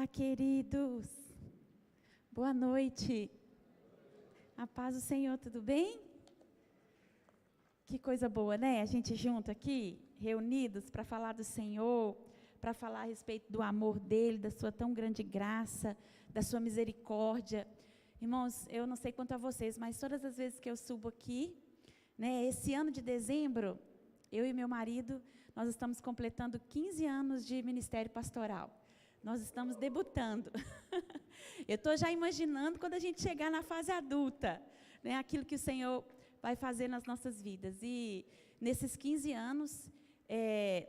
Olá, queridos. Boa noite. A paz do Senhor, tudo bem? Que coisa boa, né? A gente junto aqui, reunidos para falar do Senhor, para falar a respeito do amor dele, da sua tão grande graça, da sua misericórdia. Irmãos, eu não sei quanto a vocês, mas todas as vezes que eu subo aqui, né, esse ano de dezembro, eu e meu marido, nós estamos completando 15 anos de ministério pastoral. Nós estamos debutando. Eu estou já imaginando quando a gente chegar na fase adulta, né, aquilo que o Senhor vai fazer nas nossas vidas. E nesses 15 anos,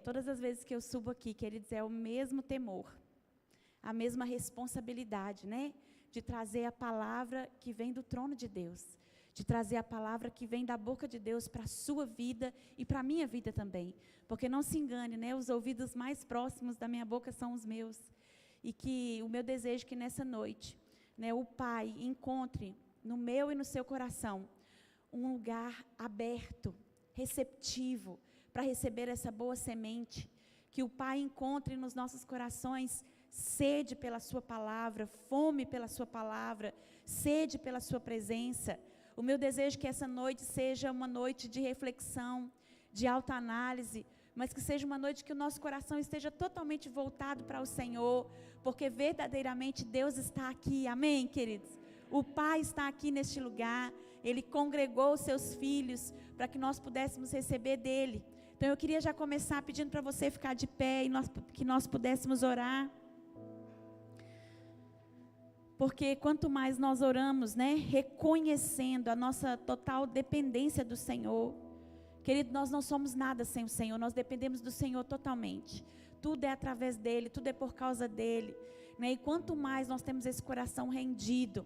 todas as vezes que eu subo aqui, queridos, é o mesmo temor, a mesma responsabilidade, né, de trazer a palavra que vem do trono de Deus, de trazer a palavra que vem da boca de Deus para a sua vida e para a minha vida também. Porque não se engane, né, os ouvidos mais próximos da minha boca são os meus. E que o meu desejo é que nessa noite, né, o Pai encontre no meu e no seu coração um lugar aberto, receptivo, para receber essa boa semente. Que o Pai encontre nos nossos corações sede pela sua palavra, fome pela sua palavra, sede pela sua presença. O meu desejo é que essa noite seja uma noite de reflexão, de autoanálise, mas que seja uma noite que o nosso coração esteja totalmente voltado para o Senhor, porque verdadeiramente Deus está aqui, amém, queridos? O Pai está aqui neste lugar, Ele congregou os seus filhos para que nós pudéssemos receber dEle. Então eu queria já começar pedindo para você ficar de pé e que nós pudéssemos orar. Porque quanto mais nós oramos, né, reconhecendo a nossa total dependência do Senhor, querido, nós não somos nada sem o Senhor, nós dependemos do Senhor totalmente. Tudo é através dEle, tudo é por causa dEle, né? E quanto mais nós temos esse coração rendido,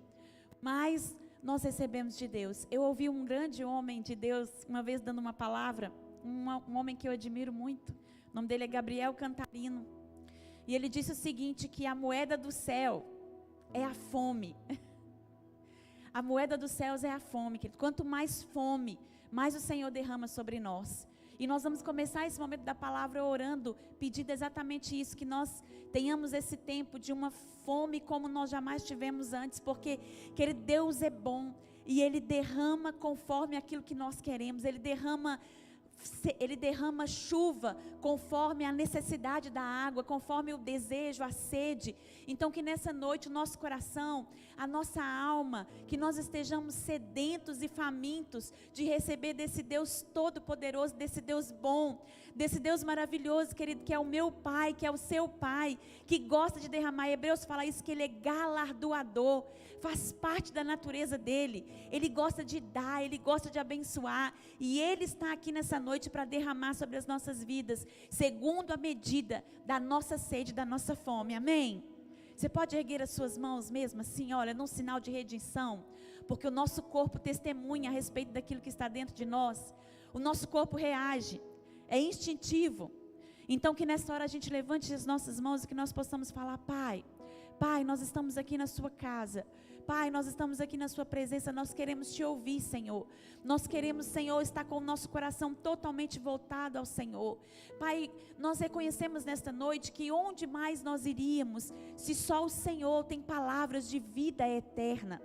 mais nós recebemos de Deus. Eu ouvi um grande homem de Deus, uma vez dando uma palavra, um homem que eu admiro muito, o nome dele é Gabriel Cantarino, e ele disse o seguinte, que a moeda do céu é a fome. A moeda dos céus é a fome, querido. Quanto mais fome, mais o Senhor derrama sobre nós. E nós vamos começar esse momento da palavra orando, pedindo exatamente isso, que nós tenhamos esse tempo de uma fome como nós jamais tivemos antes, porque, querido, Deus é bom, e Ele derrama conforme aquilo que nós queremos, Ele derrama chuva conforme a necessidade da água, conforme o desejo, a sede. Então que nessa noite o nosso coração, a nossa alma, que nós estejamos sedentos e famintos de receber desse Deus todo-poderoso, desse Deus bom, desse Deus maravilhoso, querido, que é o meu Pai, que é o seu Pai, que gosta de derramar. Hebreus fala isso, que Ele é galardoador, faz parte da natureza dEle. Ele gosta de dar, Ele gosta de abençoar, e Ele está aqui nessa noite para derramar sobre as nossas vidas, segundo a medida da nossa sede, da nossa fome, amém? Você pode erguer as suas mãos mesmo assim, olha, num sinal de redenção, porque o nosso corpo testemunha a respeito daquilo que está dentro de nós, o nosso corpo reage, é instintivo. Então que nessa hora a gente levante as nossas mãos e que nós possamos falar: Pai, nós estamos aqui na sua casa, Pai, nós estamos aqui na sua presença, nós queremos te ouvir, Senhor. Nós queremos, Senhor, estar com o nosso coração totalmente voltado ao Senhor. Pai, nós reconhecemos nesta noite que onde mais nós iríamos, se só o Senhor tem palavras de vida eterna.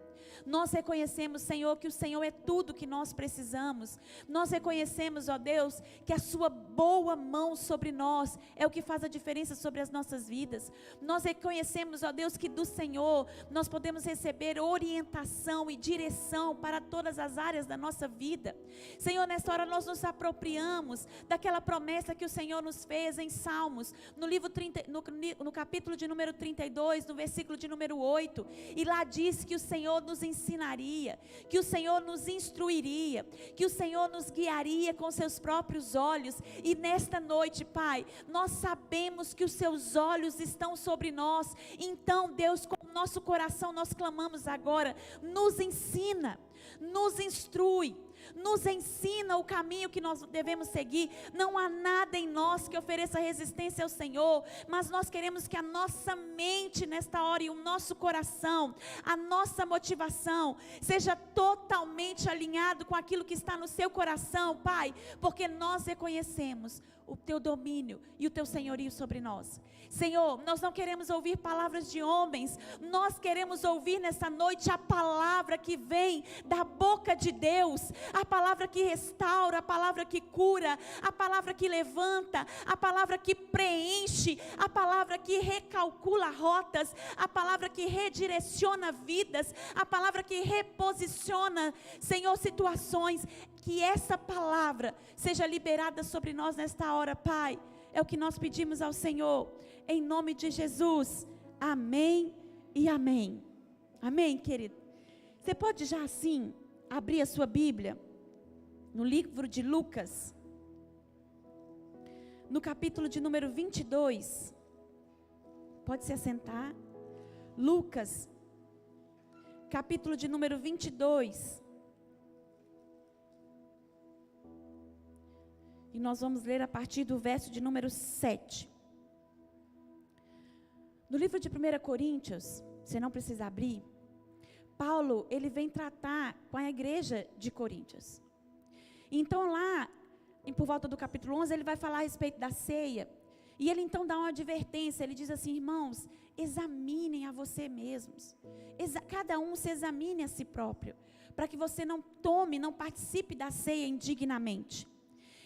Nós reconhecemos, Senhor, que o Senhor é tudo que nós precisamos. Nós reconhecemos, ó Deus, que a sua boa mão sobre nós é o que faz a diferença sobre as nossas vidas. Nós reconhecemos, ó Deus, que do Senhor nós podemos receber orientação e direção para todas as áreas da nossa vida. Senhor, nesta hora nós nos apropriamos daquela promessa que o Senhor nos fez em Salmos, no capítulo de número 32, no versículo de número 8, e lá diz que o Senhor nos ensinaria, que o Senhor nos instruiria, que o Senhor nos guiaria com seus próprios olhos. E nesta noite, Pai, nós sabemos que os seus olhos estão sobre nós. Então, Deus, com o nosso coração nós clamamos agora: nos ensina, nos instrui, nos ensina o caminho que nós devemos seguir. Não há nada em nós que ofereça resistência ao Senhor, mas nós queremos que a nossa mente nesta hora e o nosso coração, a nossa motivação seja totalmente alinhado com aquilo que está no seu coração, Pai, porque nós reconhecemos o teu domínio e o teu senhorio sobre nós. Senhor, nós não queremos ouvir palavras de homens, nós queremos ouvir nessa noite a palavra que vem da boca de Deus, a palavra que restaura, a palavra que cura, a palavra que levanta, a palavra que preenche, a palavra que recalcula rotas, a palavra que redireciona vidas, a palavra que reposiciona, Senhor, situações. Que essa palavra seja liberada sobre nós nesta hora, Pai. É o que nós pedimos ao Senhor, em nome de Jesus. Amém e amém. Amém, querido. Você pode já assim abrir a sua Bíblia no livro de Lucas, no capítulo de número 22. Pode se assentar. Lucas, capítulo de número 22. E nós vamos ler a partir do verso de número 7. No livro de 1 Coríntios, você não precisa abrir, Paulo, ele vem tratar com a igreja de Coríntios. Então lá, por volta do capítulo 11, ele vai falar a respeito da ceia. E ele então dá uma advertência, ele diz assim: irmãos, examinem a você mesmos. Cada um se examine a si próprio, para que você não tome, não participe da ceia indignamente.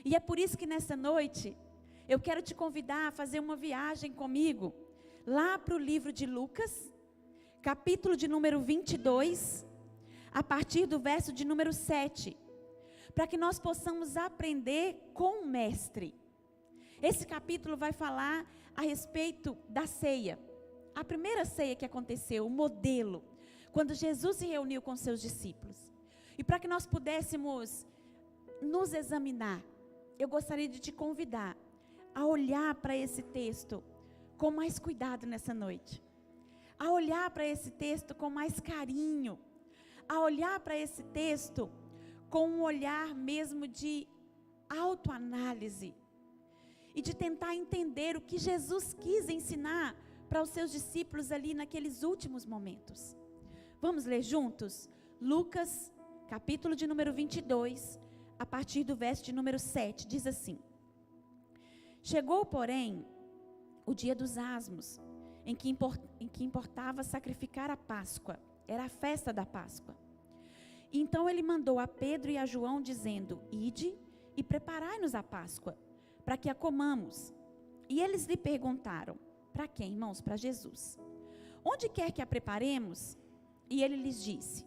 E é por isso que nessa noite, eu quero te convidar a fazer uma viagem comigo, lá para o livro de Lucas, capítulo de número 22, a partir do verso de número 7, para que nós possamos aprender com o mestre. Esse capítulo vai falar a respeito da ceia, a primeira ceia que aconteceu, o modelo, quando Jesus se reuniu com seus discípulos. E para que nós pudéssemos nos examinar, eu gostaria de te convidar a olhar para esse texto com mais cuidado nessa noite, a olhar para esse texto com mais carinho, a olhar para esse texto com um olhar mesmo de autoanálise e de tentar entender o que Jesus quis ensinar para os seus discípulos ali naqueles últimos momentos. Vamos ler juntos? Lucas, capítulo de número 22, a partir do verso de número 7, diz assim: chegou, porém, o dia dos asmos, em que importava sacrificar a Páscoa, era a festa da Páscoa. Então ele mandou a Pedro e a João, dizendo: ide e preparai-nos a Páscoa, para que a comamos. E eles lhe perguntaram: para quem, irmãos? Para Jesus. Onde quer que a preparemos? E ele lhes disse: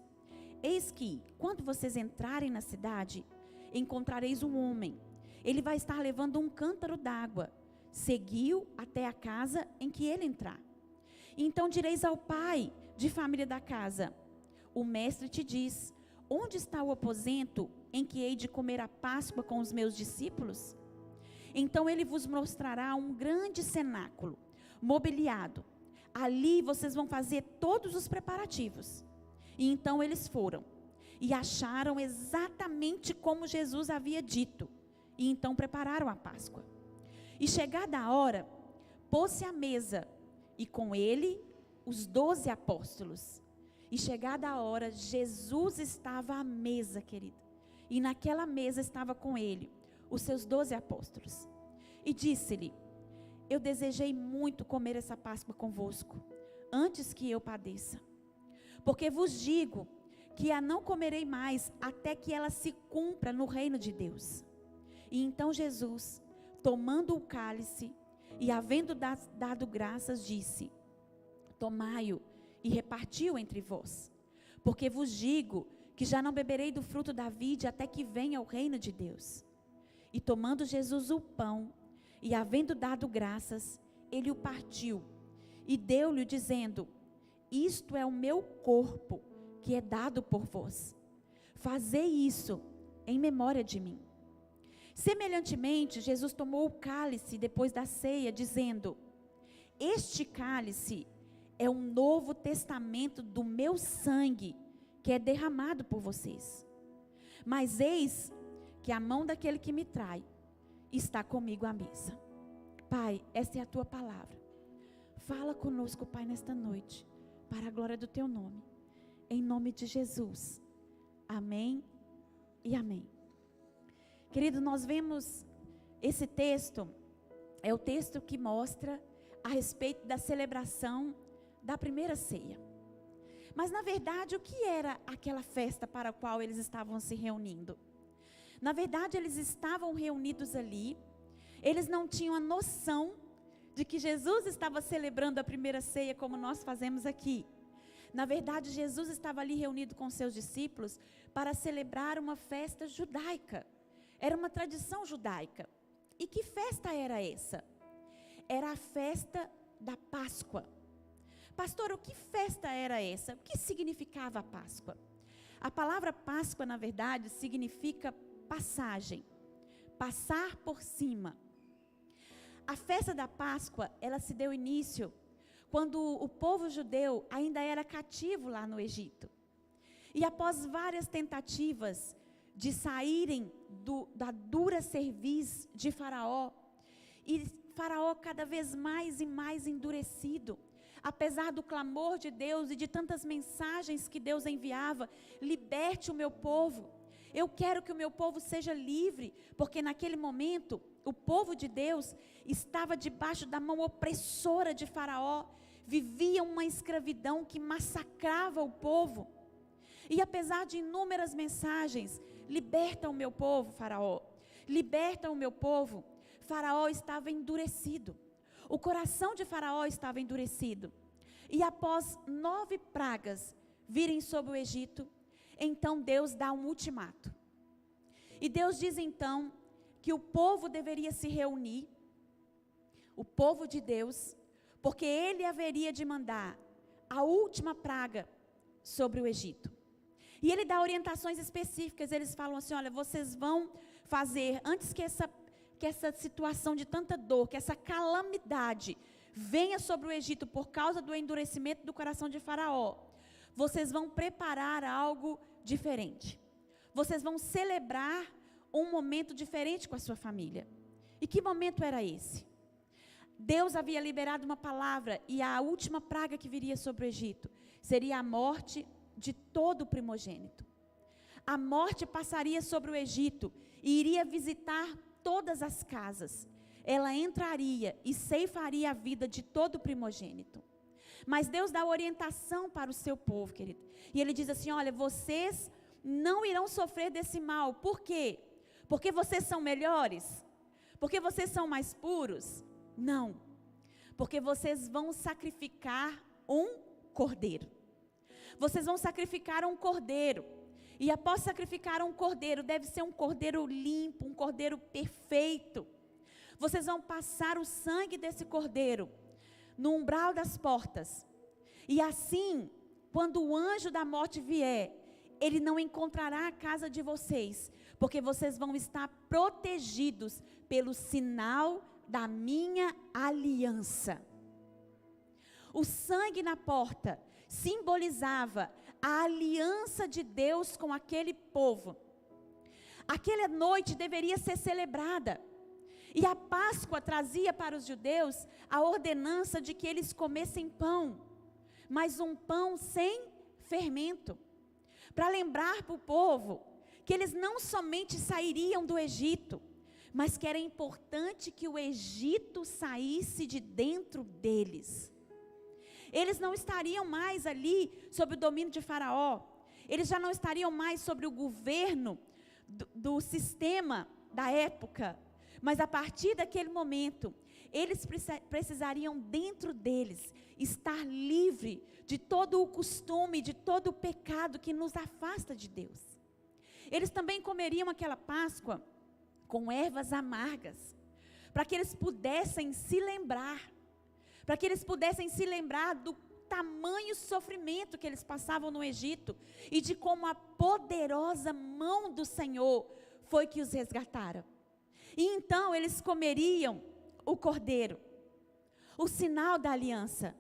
eis que, quando vocês entrarem na cidade, encontrareis um homem. Ele vai estar levando um cântaro d'água. Seguiu até a casa em que ele entrar. Então direis ao pai de família da casa: o mestre te diz: onde está o aposento em que hei de comer a Páscoa com os meus discípulos? Então ele vos mostrará um grande cenáculo, mobiliado. Ali vocês vão fazer todos os preparativos. E então eles foram, e acharam exatamente como Jesus havia dito. E então prepararam a Páscoa. E chegada a hora, pôs-se à mesa, e com ele os 12 apóstolos. E chegada a hora, Jesus estava à mesa, querido. E naquela mesa estava com ele os seus 12 apóstolos. E disse-lhe: eu desejei muito comer essa Páscoa convosco, antes que eu padeça. Porque vos digo que a não comerei mais, até que ela se cumpra no reino de Deus. E então Jesus, tomando o cálice, e havendo dado graças, disse: tomai-o e repartiu entre vós. Porque vos digo que já não beberei do fruto da vide, até que venha o reino de Deus. E tomando Jesus o pão, e havendo dado graças, ele o partiu, e deu-lhe, dizendo: isto é o meu corpo, que é dado por vós. Fazei isso em memória de mim. Semelhantemente, Jesus tomou o cálice depois da ceia, dizendo: este cálice é um novo testamento do meu sangue, que é derramado por vocês. Mas eis que a mão daquele que me trai está comigo à mesa. Pai, esta é a tua palavra. Fala conosco, Pai, nesta noite, para a glória do teu nome. Em nome de Jesus. Amém e amém. Querido, nós vemos esse texto é o texto que mostra a respeito da celebração da primeira ceia. Mas na verdade, o que era aquela festa para a qual eles estavam se reunindo? Na verdade, eles estavam reunidos ali, eles não tinham a noção de que Jesus estava celebrando a primeira ceia como nós fazemos aqui. Na verdade, Jesus estava ali reunido com seus discípulos para celebrar uma festa judaica. Era uma tradição judaica. E que festa era essa? Era a festa da Páscoa. Pastor, o que festa era essa? O que significava a Páscoa? A palavra Páscoa, na verdade, significa passagem, passar por cima. A festa da Páscoa, ela se deu início quando o povo judeu ainda era cativo lá no Egito. E após várias tentativas de saírem da dura cerviz de Faraó, e Faraó cada vez mais e mais endurecido, apesar do clamor de Deus e de tantas mensagens que Deus enviava, liberte o meu povo, eu quero que o meu povo seja livre, porque naquele momento, o povo de Deus estava debaixo da mão opressora de Faraó, vivia uma escravidão que massacrava o povo. E apesar de inúmeras mensagens, liberta o meu povo, Faraó, liberta o meu povo, Faraó estava endurecido. O coração de Faraó estava endurecido. E após 9 pragas virem sobre o Egito, então Deus dá um ultimato. E Deus diz então que o povo deveria se reunir, o povo de Deus, porque ele haveria de mandar a última praga sobre o Egito. E ele dá orientações específicas, eles falam assim, olha, vocês vão fazer, antes que essa situação de tanta dor, que essa calamidade venha sobre o Egito por causa do endurecimento do coração de Faraó, vocês vão preparar algo diferente. Vocês vão celebrar um momento diferente com a sua família. E que momento era esse? Deus havia liberado uma palavra e a última praga que viria sobre o Egito seria a morte de todo o primogênito. A morte passaria sobre o Egito e iria visitar todas as casas. Ela entraria e ceifaria a vida de todo o primogênito. Mas Deus dá orientação para o seu povo, querido. E ele diz assim, olha, vocês não irão sofrer desse mal. Por quê? Porque vocês são melhores? Porque vocês são mais puros? Não. Porque vocês vão sacrificar um cordeiro. Vocês vão sacrificar um cordeiro. E após sacrificar um cordeiro, deve ser um cordeiro limpo, um cordeiro perfeito. Vocês vão passar o sangue desse cordeiro no umbral das portas. E assim, quando o anjo da morte vier, ele não encontrará a casa de vocês, porque vocês vão estar protegidos pelo sinal da minha aliança. O sangue na porta simbolizava a aliança de Deus com aquele povo. Aquela noite deveria ser celebrada. E a Páscoa trazia para os judeus a ordenança de que eles comessem pão, mas um pão sem fermento, para lembrar para o povo que eles não somente sairiam do Egito, mas que era importante que o Egito saísse de dentro deles. Eles não estariam mais ali sob o domínio de Faraó, eles já não estariam mais sobre o governo do sistema da época, mas a partir daquele momento, eles precisariam dentro deles estar livre de todo o costume, de todo o pecado que nos afasta de Deus. Eles também comeriam aquela Páscoa com ervas amargas, para que eles pudessem se lembrar, do tamanho sofrimento que eles passavam no Egito, e de como a poderosa mão do Senhor foi que os resgatara. E então eles comeriam o cordeiro, o sinal da aliança.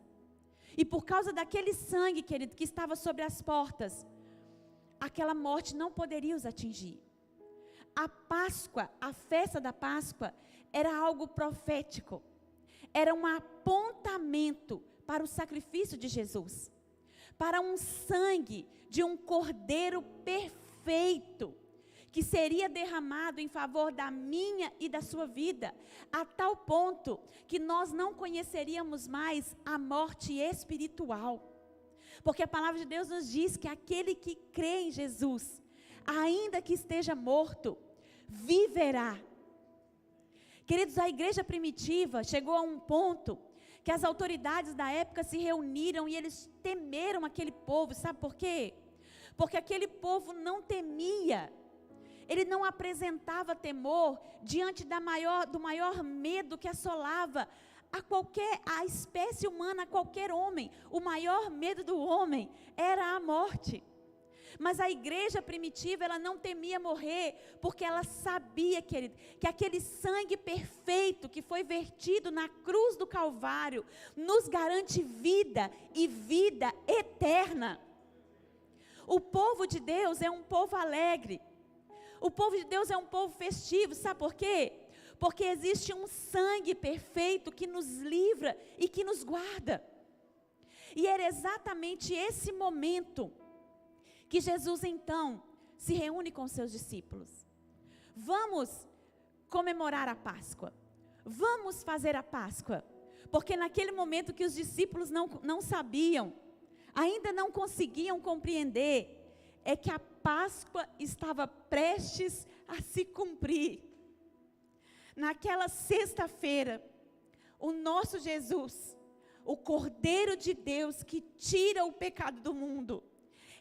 E por causa daquele sangue, querido, que estava sobre as portas, aquela morte não poderia os atingir. A Páscoa, a festa da Páscoa, era algo profético. Era um apontamento para o sacrifício de Jesus, para um sangue de um cordeiro perfeito, que seria derramado em favor da minha e da sua vida, a tal ponto que nós não conheceríamos mais a morte espiritual. Porque a palavra de Deus nos diz que aquele que crê em Jesus, ainda que esteja morto, viverá. Queridos, a igreja primitiva chegou a um ponto que as autoridades da época se reuniram e eles temeram aquele povo. Sabe por quê? Porque aquele povo não temia. Ele não apresentava temor diante do maior medo que assolava a espécie humana, a qualquer homem. O maior medo do homem era a morte. Mas a igreja primitiva, ela não temia morrer, porque ela sabia, querido, que aquele sangue perfeito que foi vertido na cruz do Calvário, nos garante vida e vida eterna. O povo de Deus é um povo alegre. O povo de Deus é um povo festivo, sabe por quê? Porque existe um sangue perfeito que nos livra e que nos guarda. E era exatamente esse momento que Jesus então se reúne com seus discípulos. Vamos comemorar a Páscoa. Vamos fazer a Páscoa. Porque naquele momento que os discípulos não sabiam, ainda não conseguiam compreender, é que a Páscoa estava prestes a se cumprir. Naquela sexta-feira, o nosso Jesus, o Cordeiro de Deus que tira o pecado do mundo,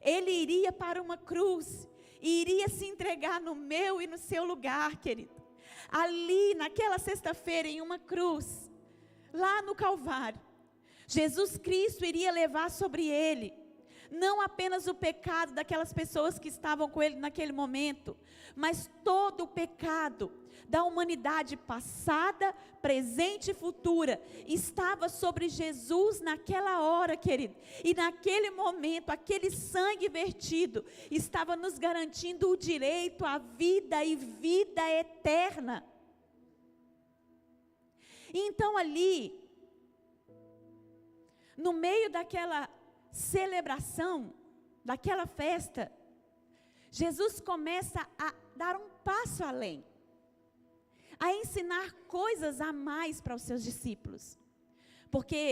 ele iria para uma cruz e iria se entregar no meu e no seu lugar, querido. Ali, naquela sexta-feira, em uma cruz, lá no Calvário, Jesus Cristo iria levar sobre ele não apenas o pecado daquelas pessoas que estavam com ele naquele momento, mas todo o pecado da humanidade passada, presente e futura, estava sobre Jesus naquela hora, querido. E naquele momento, aquele sangue vertido, estava nos garantindo o direito à vida e vida eterna. E então ali, no meio daquela celebração, daquela festa, Jesus começa a dar um passo além, a ensinar coisas a mais para os seus discípulos, porque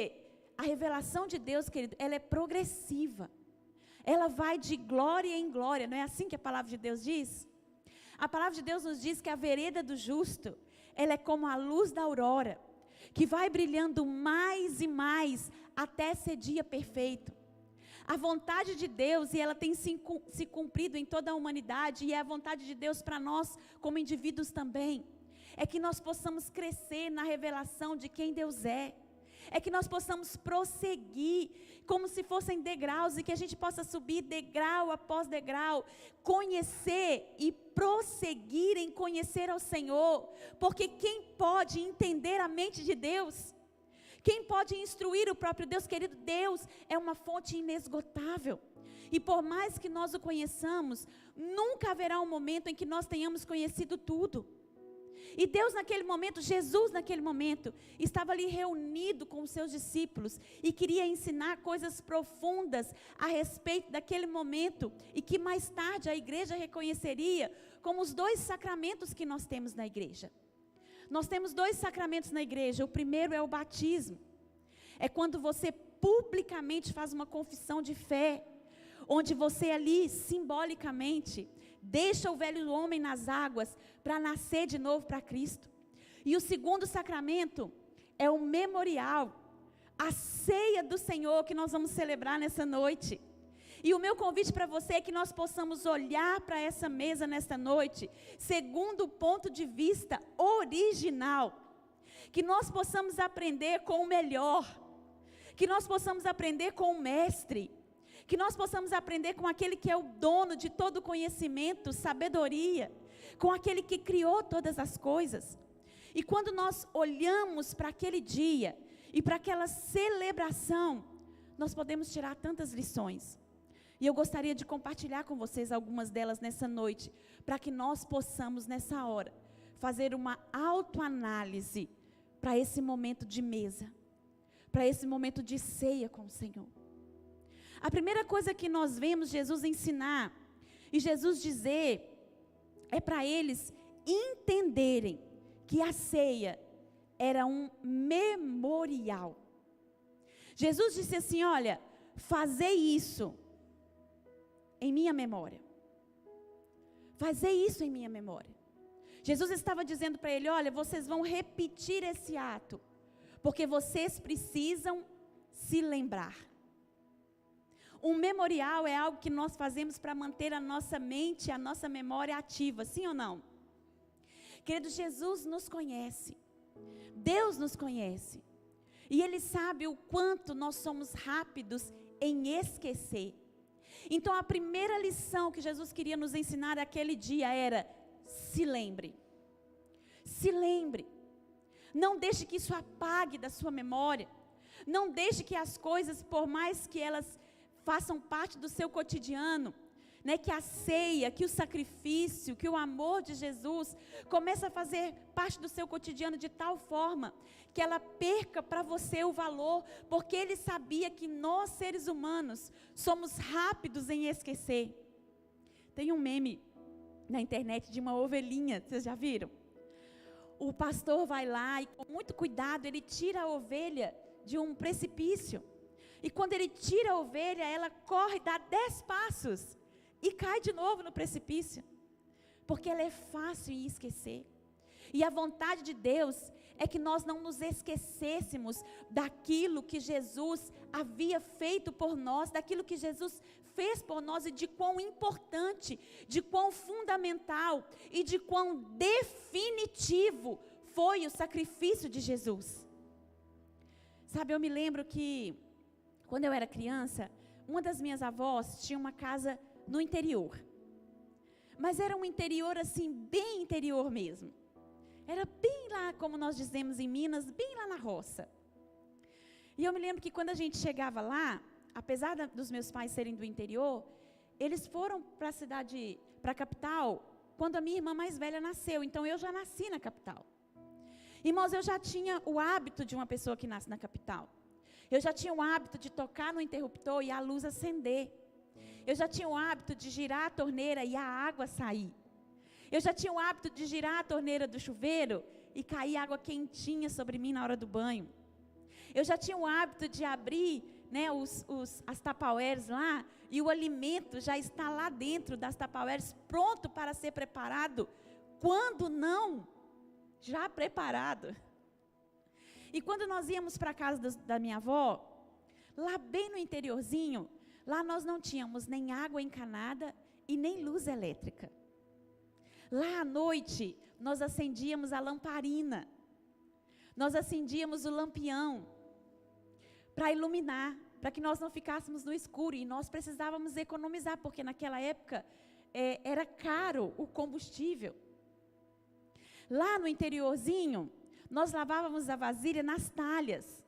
a revelação de Deus, querido, ela é progressiva, ela vai de glória em glória, não é assim que a palavra de Deus diz? A palavra de Deus nos diz que a vereda do justo, ela é como a luz da aurora, que vai brilhando mais e mais, até ser dia perfeito. A vontade de Deus, e ela tem se cumprido em toda a humanidade, e é a vontade de Deus para nós, como indivíduos também, é que nós possamos crescer na revelação de quem Deus é que nós possamos prosseguir, como se fossem degraus, e que a gente possa subir degrau após degrau, conhecer e prosseguir em conhecer ao Senhor, porque quem pode entender a mente de Deus? Quem pode instruir o próprio Deus, querido? Deus é uma fonte inesgotável. E por mais que nós o conheçamos, nunca haverá um momento em que nós tenhamos conhecido tudo. E Deus naquele momento, Jesus naquele momento, estava ali reunido com os seus discípulos e queria ensinar coisas profundas a respeito daquele momento, e que mais tarde a igreja reconheceria como os 2 sacramentos que nós temos na igreja. Nós temos 2 sacramentos na igreja. O primeiro é o batismo. É quando você publicamente faz uma confissão de fé, onde você ali, simbolicamente, deixa o velho homem nas águas para nascer de novo para Cristo. E o segundo sacramento é o memorial, a ceia do Senhor que nós vamos celebrar nessa noite. E o meu convite para você é que nós possamos olhar para essa mesa nesta noite, segundo o ponto de vista original. Que nós possamos aprender com o melhor, que nós possamos aprender com o mestre, que nós possamos aprender com aquele que é o dono de todo conhecimento, sabedoria, com aquele que criou todas as coisas. E quando nós olhamos para aquele dia e para aquela celebração, nós podemos tirar tantas lições. E eu gostaria de compartilhar com vocês algumas delas nessa noite, para que nós possamos nessa hora fazer uma autoanálise para esse momento de mesa, para esse momento de ceia com o Senhor. A primeira coisa que nós vemos Jesus ensinar e Jesus dizer é para eles entenderem que a ceia era um memorial. Jesus disse assim: olha, fazei isso em minha memória. Fazei isso em minha memória. Jesus estava dizendo para ele: olha, vocês vão repetir esse ato, porque vocês precisam se lembrar. Um memorial é algo que nós fazemos para manter a nossa mente, a nossa memória ativa, sim ou não? Querido, Jesus nos conhece, Deus nos conhece, e Ele sabe o quanto nós somos rápidos em esquecer. Então a primeira lição que Jesus queria nos ensinar naquele dia era: se lembre. Se lembre. Não deixe que isso apague da sua memória. Não deixe que as coisas, por mais que elas façam parte do seu cotidiano, né, que a ceia, que o sacrifício, que o amor de Jesus comece a fazer parte do seu cotidiano de tal forma que ela perca para você o valor, porque Ele sabia que nós, seres humanos, somos rápidos em esquecer. Tem um meme na internet de uma ovelhinha, vocês já viram? O pastor vai lá e com muito cuidado ele tira a ovelha de um precipício. E quando ele tira a ovelha, ela corre, dá 10 passos e cai de novo no precipício. Porque ela é fácil em esquecer. E a vontade de Deus é que nós não nos esquecêssemos daquilo que Jesus havia feito por nós, daquilo que Jesus fez por nós e de quão importante, de quão fundamental e de quão definitivo foi o sacrifício de Jesus. Sabe, eu me lembro que quando eu era criança, uma das minhas avós tinha uma casa no interior. Mas era um interior assim, bem interior mesmo. Era bem lá, como nós dizemos em Minas, bem lá na roça. E eu me lembro que quando a gente chegava lá, apesar dos meus pais serem do interior, eles foram para a cidade, para a capital, quando a minha irmã mais velha nasceu. Então eu já nasci na capital. Irmãos, eu já tinha o hábito de uma pessoa que nasce na capital. Eu já tinha o hábito de tocar no interruptor e a luz acender. Eu já tinha o hábito de girar a torneira e a água sair. Eu já tinha o hábito de girar a torneira do chuveiro e cair água quentinha sobre mim na hora do banho. Eu já tinha o hábito de abrir, né, as tupperwares lá e o alimento já está lá dentro das tupperwares pronto para ser preparado. Quando não, já preparado. E quando nós íamos para a casa da minha avó, lá bem no interiorzinho, lá nós não tínhamos nem água encanada e nem luz elétrica. Lá à noite, nós acendíamos a lamparina, nós acendíamos o lampião para iluminar, para que nós não ficássemos no escuro. E nós precisávamos economizar, porque naquela época era caro o combustível. Lá no interiorzinho, nós lavávamos a vasilha nas talhas.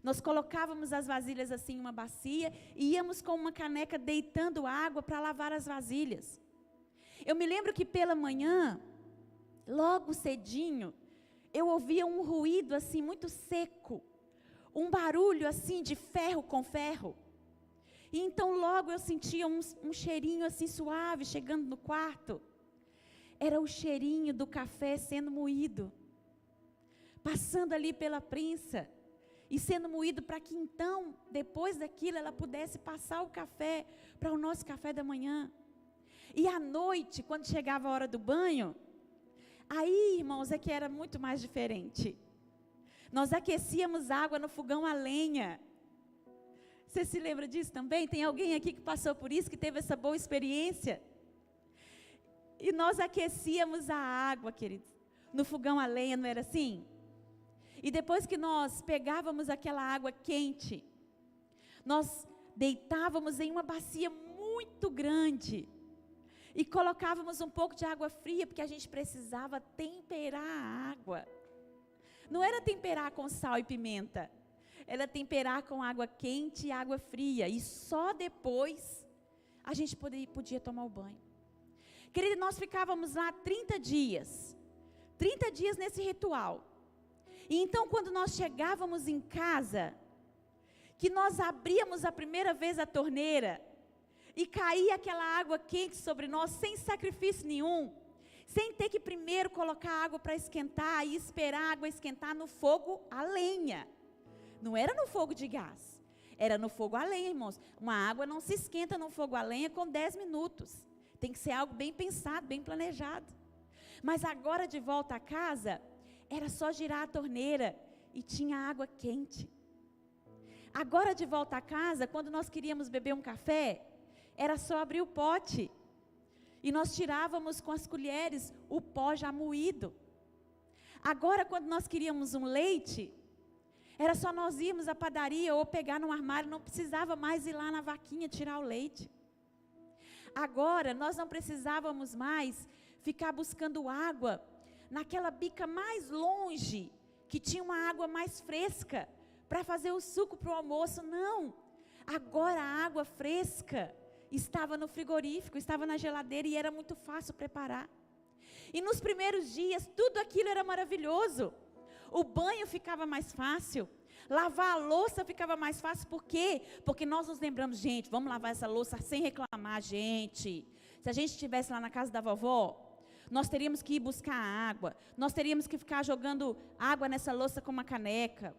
Nós colocávamos as vasilhas assim em uma bacia e íamos com uma caneca deitando água para lavar as vasilhas. Eu me lembro que pela manhã, logo cedinho, eu ouvia um ruído assim muito seco, um barulho assim de ferro com ferro. E então logo eu sentia um cheirinho assim suave chegando no quarto. Era o cheirinho do café sendo moído, passando ali pela prensa e sendo moído para que então, depois daquilo, ela pudesse passar o café para o nosso café da manhã. E à noite, quando chegava a hora do banho, aí, irmãos, é que era muito mais diferente. Nós aquecíamos água no fogão a lenha. Você se lembra disso também? Tem alguém aqui que passou por isso, que teve essa boa experiência? E nós aquecíamos a água, queridos, no fogão a lenha, não era assim? E depois que nós pegávamos aquela água quente, nós deitávamos em uma bacia muito grande e colocávamos um pouco de água fria, porque a gente precisava temperar a água. Não era temperar com sal e pimenta, era temperar com água quente e água fria, e só depois a gente podia tomar o banho. Querido, nós ficávamos lá 30 dias nesse ritual. E então quando nós chegávamos em casa, que nós abríamos a primeira vez a torneira, e caía aquela água quente sobre nós, sem sacrifício nenhum, sem ter que primeiro colocar água para esquentar e esperar a água esquentar no fogo a lenha. Não era no fogo de gás, era no fogo a lenha, irmãos. Uma água não se esquenta no fogo a lenha com 10 minutos. Tem que ser algo bem pensado, bem planejado. Mas agora de volta a casa, era só girar a torneira e tinha água quente. Agora de volta a casa, quando nós queríamos beber um café, era só abrir o pote. E nós tirávamos com as colheres o pó já moído. Agora quando nós queríamos um leite, era só nós irmos à padaria ou pegar no armário, não precisava mais ir lá na vaquinha tirar o leite. Agora nós não precisávamos mais ficar buscando água naquela bica mais longe, que tinha uma água mais fresca, para fazer o suco para o almoço. Não, agora a água fresca estava no frigorífico, estava na geladeira e era muito fácil preparar. E nos primeiros dias, tudo aquilo era maravilhoso. O banho ficava mais fácil, lavar a louça ficava mais fácil. Por quê? Porque nós nos lembramos, gente, vamos lavar essa louça sem reclamar, gente. Se a gente estivesse lá na casa da vovó, nós teríamos que ir buscar água, nós teríamos que ficar jogando água nessa louça com uma caneca.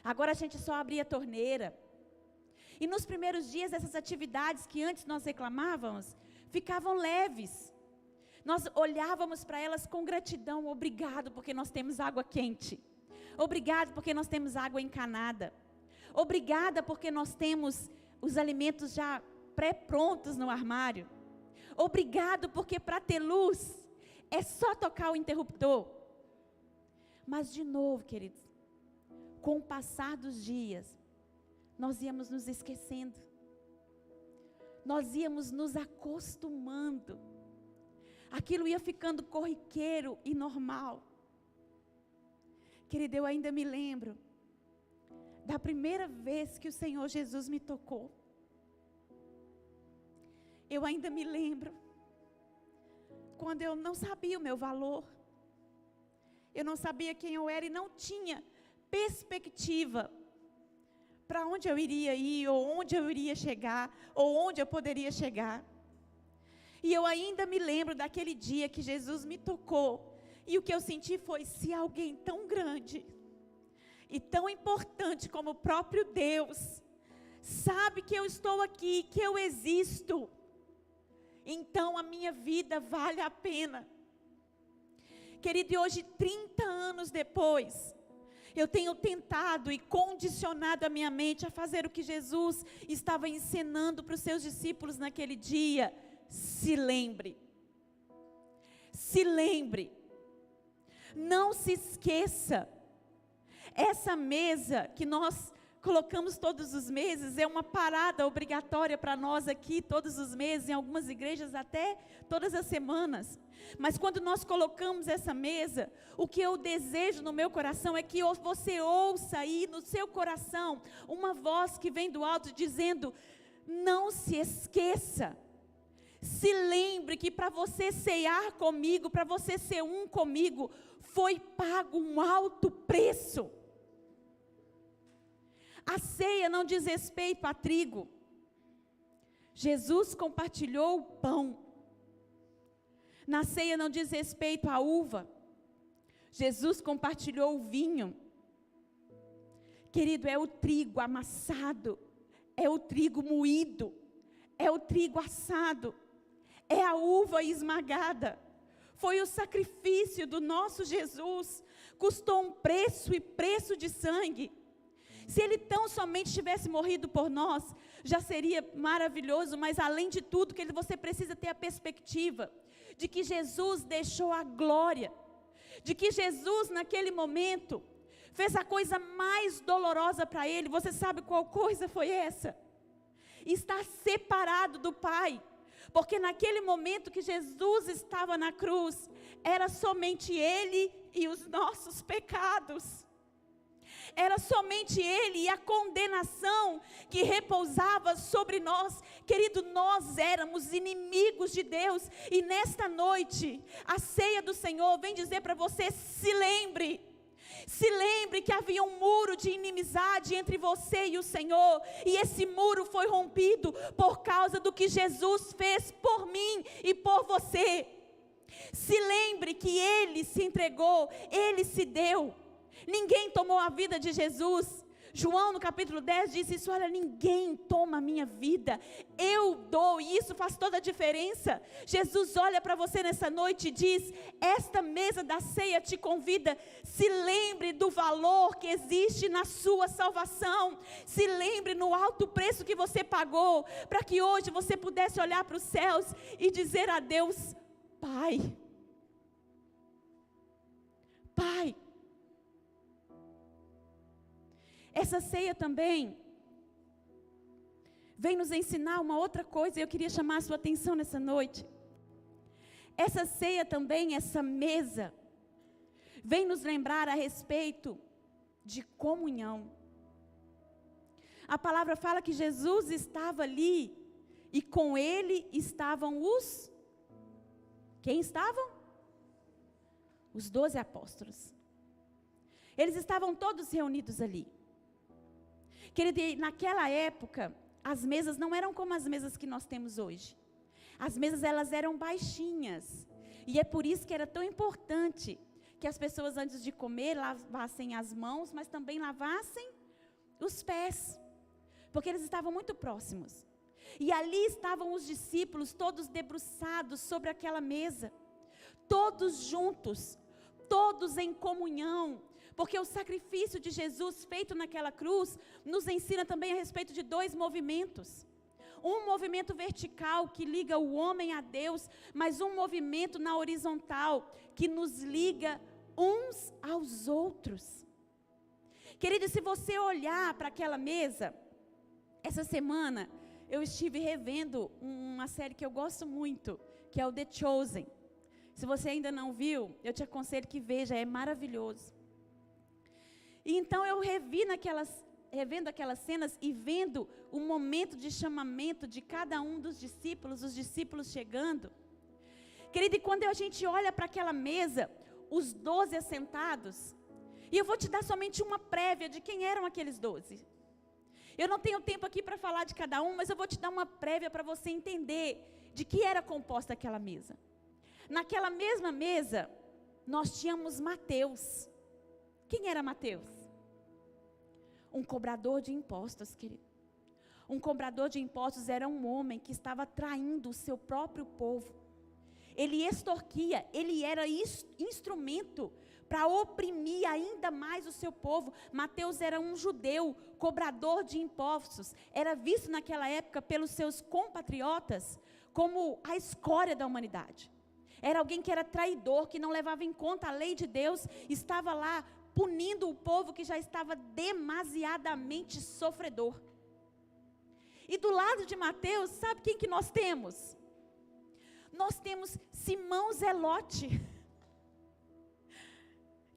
Agora a gente só abria a torneira. E nos primeiros dias, essas atividades que antes nós reclamávamos, ficavam leves. Nós olhávamos para elas com gratidão. Obrigado porque nós temos água quente. Obrigado porque nós temos água encanada. Obrigada porque nós temos os alimentos já pré-prontos no armário. Obrigado porque para ter luz é só tocar o interruptor. Mas de novo, queridos, com o passar dos dias, nós íamos nos esquecendo. Nós íamos nos acostumando. Aquilo ia ficando corriqueiro e normal. Querido, eu ainda me lembro da primeira vez que o Senhor Jesus me tocou. Eu ainda me lembro quando eu não sabia o meu valor. Eu não sabia quem eu era e não tinha perspectiva para onde eu iria ir, ou onde eu iria chegar, ou onde eu poderia chegar. E eu ainda me lembro daquele dia que Jesus me tocou, e o que eu senti foi, se alguém tão grande e tão importante como o próprio Deus sabe que eu estou aqui, que eu existo, então a minha vida vale a pena. Querido, e hoje, 30 anos depois, eu tenho tentado e condicionado a minha mente a fazer o que Jesus estava ensinando para os seus discípulos naquele dia. Se lembre. Se lembre. Não se esqueça. Essa mesa que nós colocamos todos os meses é uma parada obrigatória para nós aqui todos os meses, em algumas igrejas até todas as semanas. Mas quando nós colocamos essa mesa, o que eu desejo no meu coração é que você ouça aí no seu coração uma voz que vem do alto dizendo: não se esqueça. Se lembre que para você cear comigo, para você ser um comigo, foi pago um alto preço. A ceia não diz respeito a trigo. Jesus compartilhou o pão. Na ceia não diz respeito à uva. Jesus compartilhou o vinho. Querido, é o trigo amassado, é o trigo moído, é o trigo assado, é a uva esmagada. Foi o sacrifício do nosso Jesus, custou um preço e preço de sangue. Se Ele tão somente tivesse morrido por nós, já seria maravilhoso, mas além de tudo, que você precisa ter a perspectiva de que Jesus deixou a glória, de que Jesus naquele momento fez a coisa mais dolorosa para Ele. Você sabe qual coisa foi essa? Estar separado do Pai, porque naquele momento que Jesus estava na cruz, era somente Ele e os nossos pecados. Era somente Ele e a condenação que repousava sobre nós. Querido, nós éramos inimigos de Deus. E nesta noite, a ceia do Senhor vem dizer para você: se lembre. Se lembre que havia um muro de inimizade entre você e o Senhor. E esse muro foi rompido por causa do que Jesus fez por mim e por você. Se lembre que Ele se entregou, Ele se deu. Ninguém tomou a vida de Jesus. João no capítulo 10 diz isso: olha, ninguém toma a minha vida, eu dou, e isso faz toda a diferença. Jesus olha para você nessa noite e diz: esta mesa da ceia te convida, se lembre do valor que existe na sua salvação, se lembre no alto preço que você pagou, para que hoje você pudesse olhar para os céus e dizer a Deus: Pai, Pai. Essa ceia também vem nos ensinar uma outra coisa, e eu queria chamar a sua atenção nessa noite. Essa ceia também, essa mesa, vem nos lembrar a respeito de comunhão. A palavra fala que Jesus estava ali, e com Ele estavam os... Quem estavam? Os 12 apóstolos. Eles estavam todos reunidos ali. Querido, naquela época, as mesas não eram como as mesas que nós temos hoje. As mesas, elas eram baixinhas. E é por isso que era tão importante que as pessoas, antes de comer, lavassem as mãos, mas também lavassem os pés. Porque eles estavam muito próximos. E ali estavam os discípulos, todos debruçados sobre aquela mesa. Todos juntos, todos em comunhão. Porque o sacrifício de Jesus feito naquela cruz nos ensina também a respeito de dois movimentos. Um movimento vertical que liga o homem a Deus, mas um movimento na horizontal que nos liga uns aos outros. Querido, se você olhar para aquela mesa, essa semana eu estive revendo uma série que eu gosto muito, que é o The Chosen. Se você ainda não viu, eu te aconselho que veja, é maravilhoso. E então eu revendo aquelas cenas e vendo o momento de chamamento de cada um dos discípulos, os discípulos chegando. Querido, e quando a gente olha para aquela mesa, os 12 assentados, e eu vou te dar somente uma prévia de quem eram aqueles 12. Eu não tenho tempo aqui para falar de cada um, mas eu vou te dar uma prévia para você entender de que era composta aquela mesa. Naquela mesma mesa, nós tínhamos Mateus. Quem era Mateus? Um cobrador de impostos, querido. Um cobrador de impostos era um homem que estava traindo o seu próprio povo. Ele extorquia, ele era instrumento para oprimir ainda mais o seu povo. Mateus era um judeu, cobrador de impostos. Era visto naquela época pelos seus compatriotas como a escória da humanidade. Era alguém que era traidor, que não levava em conta a lei de Deus, estava lá punindo o povo que já estava demasiadamente sofredor. E do lado de Mateus, sabe quem que nós temos? Nós temos Simão Zelote.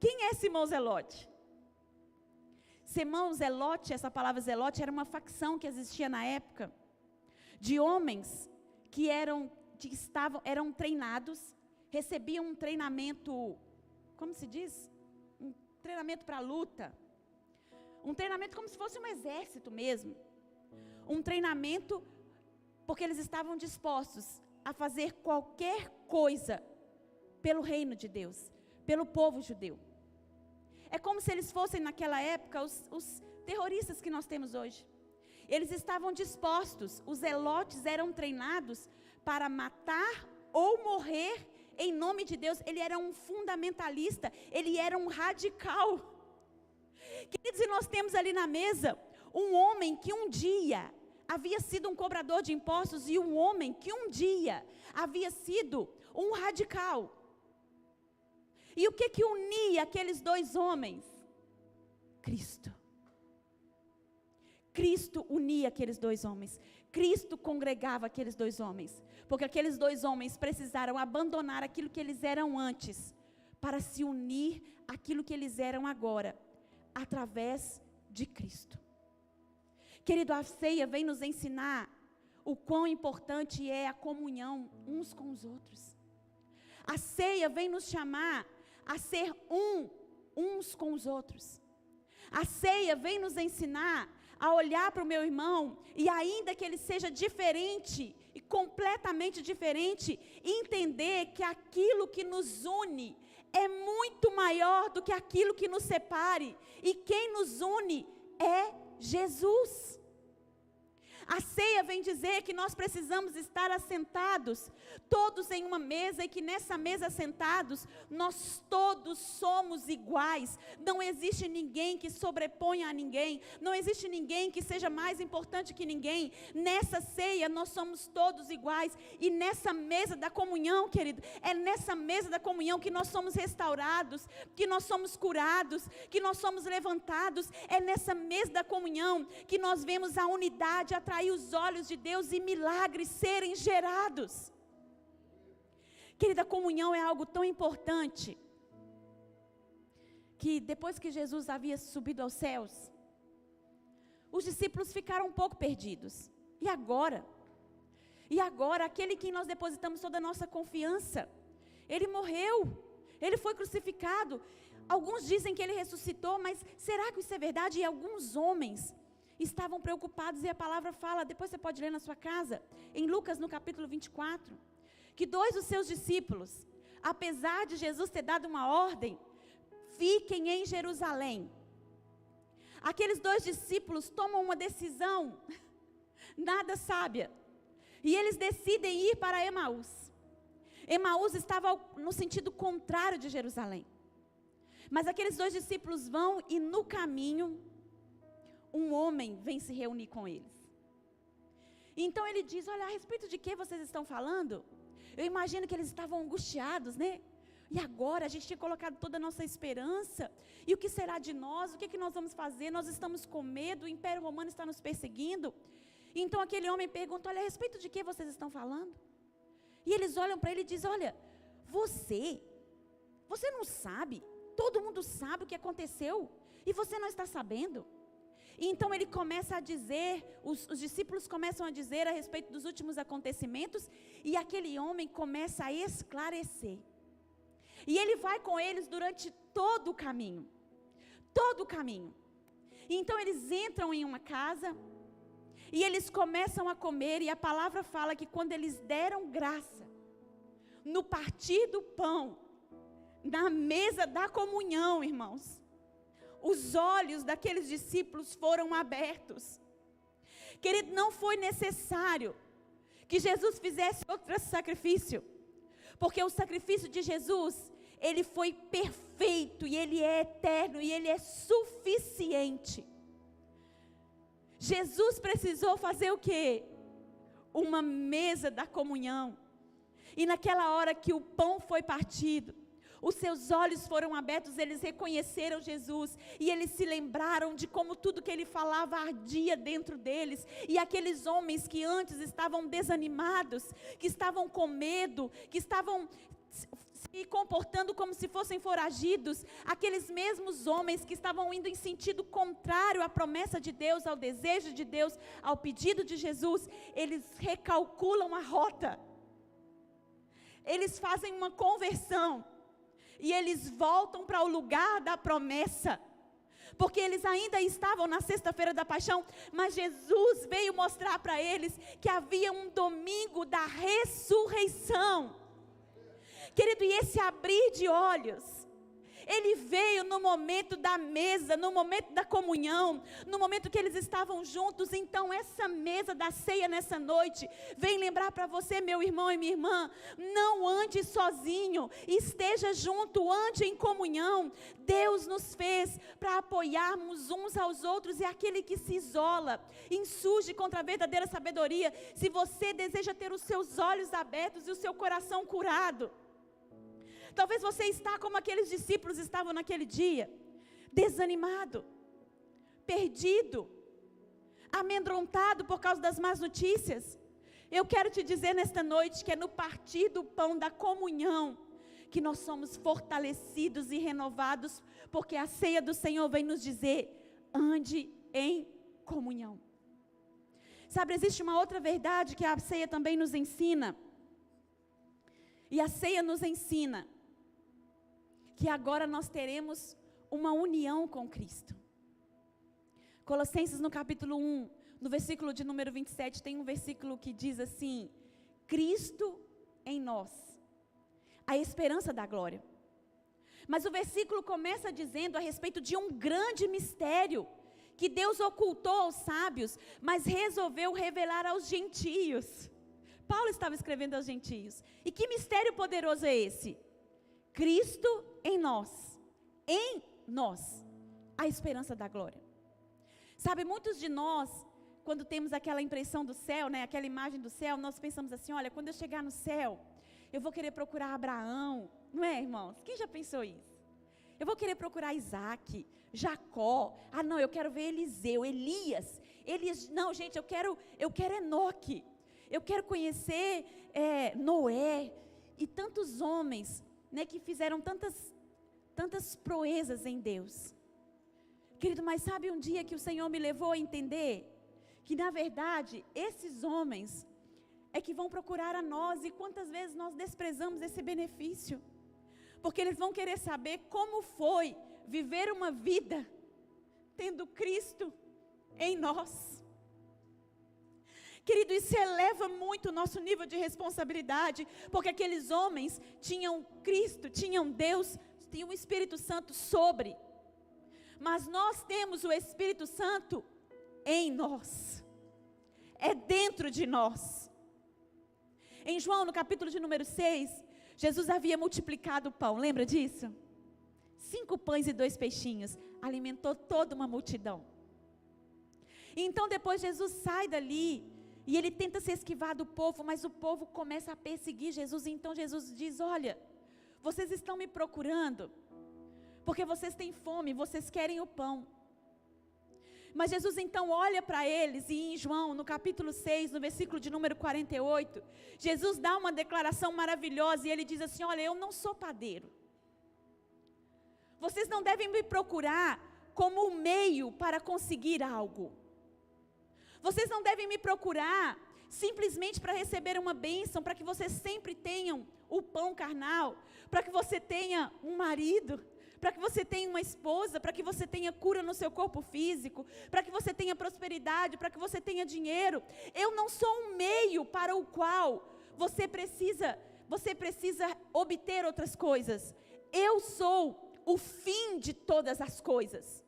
Quem é Simão Zelote? Simão Zelote, essa palavra Zelote, era uma facção que existia na época, de homens que eram treinados, recebiam um treinamento, como se diz? Um treinamento para luta. Um treinamento como se fosse um exército mesmo. Um treinamento porque eles estavam dispostos a fazer qualquer coisa pelo reino de Deus, pelo povo judeu. É como se eles fossem naquela época os terroristas que nós temos hoje. Eles estavam dispostos, os zelotes eram treinados para matar ou morrer em nome de Deus. Ele era um fundamentalista, ele era um radical. Queridos, e nós temos ali na mesa um homem que um dia havia sido um cobrador de impostos e um homem que um dia havia sido um radical. E o que unia aqueles dois homens? Cristo. Cristo unia aqueles dois homens. Cristo congregava aqueles dois homens. Porque aqueles dois homens precisaram abandonar aquilo que eles eram antes, para se unir àquilo que eles eram agora, através de Cristo. Querido, a ceia vem nos ensinar o quão importante é a comunhão uns com os outros. A ceia vem nos chamar a ser uns com os outros. A ceia vem nos ensinar a olhar para o meu irmão, e ainda que ele seja diferente, e completamente diferente, entender que aquilo que nos une é muito maior do que aquilo que nos separe, e quem nos une é Jesus. A ceia vem dizer que nós precisamos estar assentados, todos em uma mesa, e que nessa mesa sentados, nós todos somos iguais. Não existe ninguém que sobreponha a ninguém, não existe ninguém que seja mais importante que ninguém. Nessa ceia nós somos todos iguais, e nessa mesa da comunhão, querido, é nessa mesa da comunhão que nós somos restaurados, que nós somos curados, que nós somos levantados. É nessa mesa da comunhão que nós vemos a unidade atrair os olhos de Deus e milagres serem gerados. Querida, a comunhão é algo tão importante, que depois que Jesus havia subido aos céus, os discípulos ficaram um pouco perdidos. E agora? E agora, aquele em quem nós depositamos toda a nossa confiança, ele morreu, ele foi crucificado. Alguns dizem que ele ressuscitou, mas será que isso é verdade? E alguns homens estavam preocupados, e a palavra fala, depois você pode ler na sua casa, em Lucas no capítulo 24, que 2 dos seus discípulos, apesar de Jesus ter dado uma ordem, fiquem em Jerusalém, aqueles 2 discípulos tomam uma decisão, nada sábia, e eles decidem ir para Emaús. Emaús estava no sentido contrário de Jerusalém, mas aqueles 2 discípulos vão, e no caminho, um homem vem se reunir com eles. Então ele diz, olha, a respeito de que vocês estão falando? Eu imagino que eles estavam angustiados, né? E agora a gente tinha colocado toda a nossa esperança, e o que será de nós? O que nós vamos fazer? Nós estamos com medo, o Império Romano está nos perseguindo. Então aquele homem pergunta, olha, a respeito de que vocês estão falando? E eles olham para ele e dizem, olha, você não sabe, todo mundo sabe o que aconteceu, e você não está sabendo? Então ele começa a dizer, os discípulos começam a dizer a respeito dos últimos acontecimentos, e aquele homem começa a esclarecer. E ele vai com eles durante todo o caminho. Todo o caminho. Então eles entram em uma casa, e eles começam a comer, e a palavra fala que quando eles deram graça, no partir do pão, na mesa da comunhão, irmãos, os olhos daqueles discípulos foram abertos. Querido, não foi necessário que Jesus fizesse outro sacrifício, porque o sacrifício de Jesus, ele foi perfeito, e ele é eterno, e ele é suficiente. Jesus precisou fazer o quê? Uma mesa da comunhão. E naquela hora que o pão foi partido, os seus olhos foram abertos, eles reconheceram Jesus, e eles se lembraram de como tudo que ele falava ardia dentro deles, e aqueles homens que antes estavam desanimados, que estavam com medo, que estavam se comportando como se fossem foragidos, aqueles mesmos homens que estavam indo em sentido contrário à promessa de Deus, ao desejo de Deus, ao pedido de Jesus, eles recalculam a rota, eles fazem uma conversão, e eles voltam para o lugar da promessa, porque eles ainda estavam na sexta-feira da paixão, mas Jesus veio mostrar para eles que havia um domingo da ressurreição. Querido, e esse abrir de olhos, ele veio no momento da mesa, no momento da comunhão, no momento que eles estavam juntos. Então essa mesa da ceia nessa noite, vem lembrar para você, meu irmão e minha irmã, não ande sozinho, esteja junto, ande em comunhão. Deus nos fez para apoiarmos uns aos outros, e aquele que se isola, insurge contra a verdadeira sabedoria. Se você deseja ter os seus olhos abertos e o seu coração curado, talvez você está como aqueles discípulos estavam naquele dia, desanimado, perdido, amedrontado por causa das más notícias. Eu quero te dizer nesta noite que é no partir do pão da comunhão que nós somos fortalecidos e renovados, porque a ceia do Senhor vem nos dizer, ande em comunhão. Sabe, existe uma outra verdade que a ceia também nos ensina, e a ceia nos ensina que agora nós teremos uma união com Cristo. Colossenses no capítulo 1, no versículo de número 27, tem um versículo que diz assim: Cristo em nós, a esperança da glória. Mas o versículo começa dizendo a respeito de um grande mistério, que Deus ocultou aos sábios, mas resolveu revelar aos gentios. Paulo estava escrevendo aos gentios. E que mistério poderoso é esse? Cristo em nós, a esperança da glória. Sabe, muitos de nós, quando temos aquela impressão do céu, né, aquela imagem do céu, nós pensamos assim: olha, quando eu chegar no céu, eu vou querer procurar Abraão, não é, irmãos? Quem já pensou isso? Eu vou querer procurar Isaac, Jacó. Ah, não, eu quero ver Eliseu, Elias. Não, gente, eu quero Enoque. Eu quero conhecer Noé e tantos homens, né, que fizeram tantas proezas em Deus. Querido, mas sabe um dia que o Senhor me levou a entender que, na verdade, esses homens é que vão procurar a nós, e quantas vezes nós desprezamos esse benefício, porque eles vão querer saber como foi viver uma vida tendo Cristo em nós. Querido, isso eleva muito o nosso nível de responsabilidade, porque aqueles homens tinham Cristo, tinham Deus, tinham o Espírito Santo sobre, mas nós temos o Espírito Santo em nós, é dentro de nós. Em João, no capítulo de número 6, Jesus havia multiplicado o pão, lembra disso? 5 pães e 2 peixinhos, alimentou toda uma multidão. E então depois Jesus sai dali, e ele tenta se esquivar do povo, mas o povo começa a perseguir Jesus. Então Jesus diz: olha, vocês estão me procurando, porque vocês têm fome, vocês querem o pão. Mas Jesus então olha para eles, e em João, no capítulo 6, no versículo de número 48, Jesus dá uma declaração maravilhosa, e ele diz assim: olha, eu não sou padeiro. Vocês não devem me procurar como um meio para conseguir algo. Vocês não devem me procurar simplesmente para receber uma bênção, para que vocês sempre tenham o pão carnal, para que você tenha um marido, para que você tenha uma esposa, para que você tenha cura no seu corpo físico, para que você tenha prosperidade, para que você tenha dinheiro. Eu não sou um meio para o qual você precisa obter outras coisas. Eu sou o fim de todas as coisas.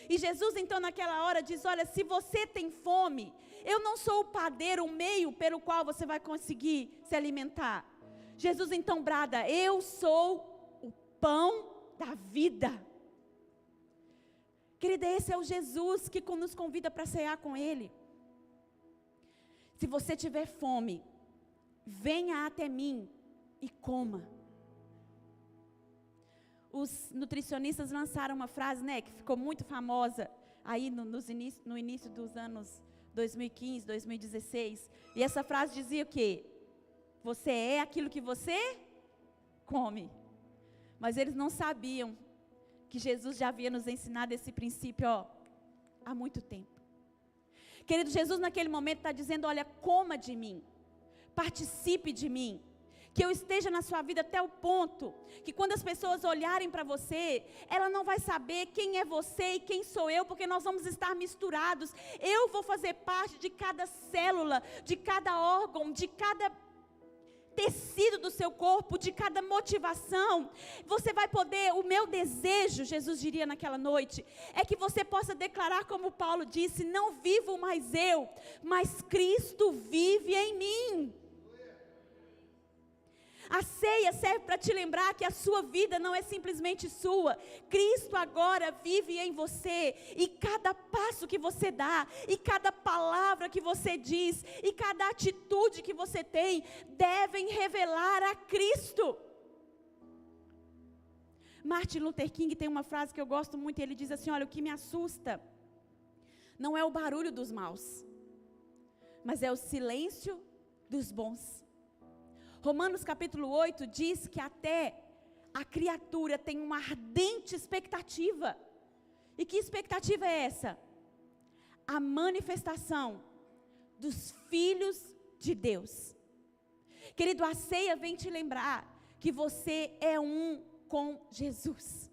E Jesus então naquela hora diz: olha, se você tem fome, eu não sou o padeiro, o meio pelo qual você vai conseguir se alimentar. Jesus então brada: eu sou o pão da vida. Querida, esse é o Jesus que nos convida para cear com Ele. Se você tiver fome, venha até mim e coma. Os nutricionistas lançaram uma frase, né, que ficou muito famosa aí no início dos anos 2015, 2016. E essa frase dizia o quê? Você é aquilo que você come. Mas eles não sabiam que Jesus já havia nos ensinado esse princípio, há muito tempo. Querido, Jesus naquele momento está dizendo: olha, coma de mim, participe de mim. Que eu esteja na sua vida até o ponto que quando as pessoas olharem para você, ela não vai saber quem é você e quem sou eu, porque nós vamos estar misturados. Eu vou fazer parte de cada célula, de cada órgão, de cada tecido do seu corpo, de cada motivação. Você vai poder, o meu desejo, Jesus diria naquela noite, é que você possa declarar como Paulo disse: não vivo mais eu, mas Cristo vive em mim. A ceia serve para te lembrar que a sua vida não é simplesmente sua. Cristo agora vive em você. E cada passo que você dá, e cada palavra que você diz, e cada atitude que você tem, devem revelar a Cristo. Martin Luther King tem uma frase que eu gosto muito. Ele diz assim: olha, o que me assusta não é o barulho dos maus, mas é o silêncio dos bons. Romanos capítulo 8 diz que até a criatura tem uma ardente expectativa. E que expectativa é essa? A manifestação dos filhos de Deus. Querido, a ceia vem te lembrar que você é um com Jesus.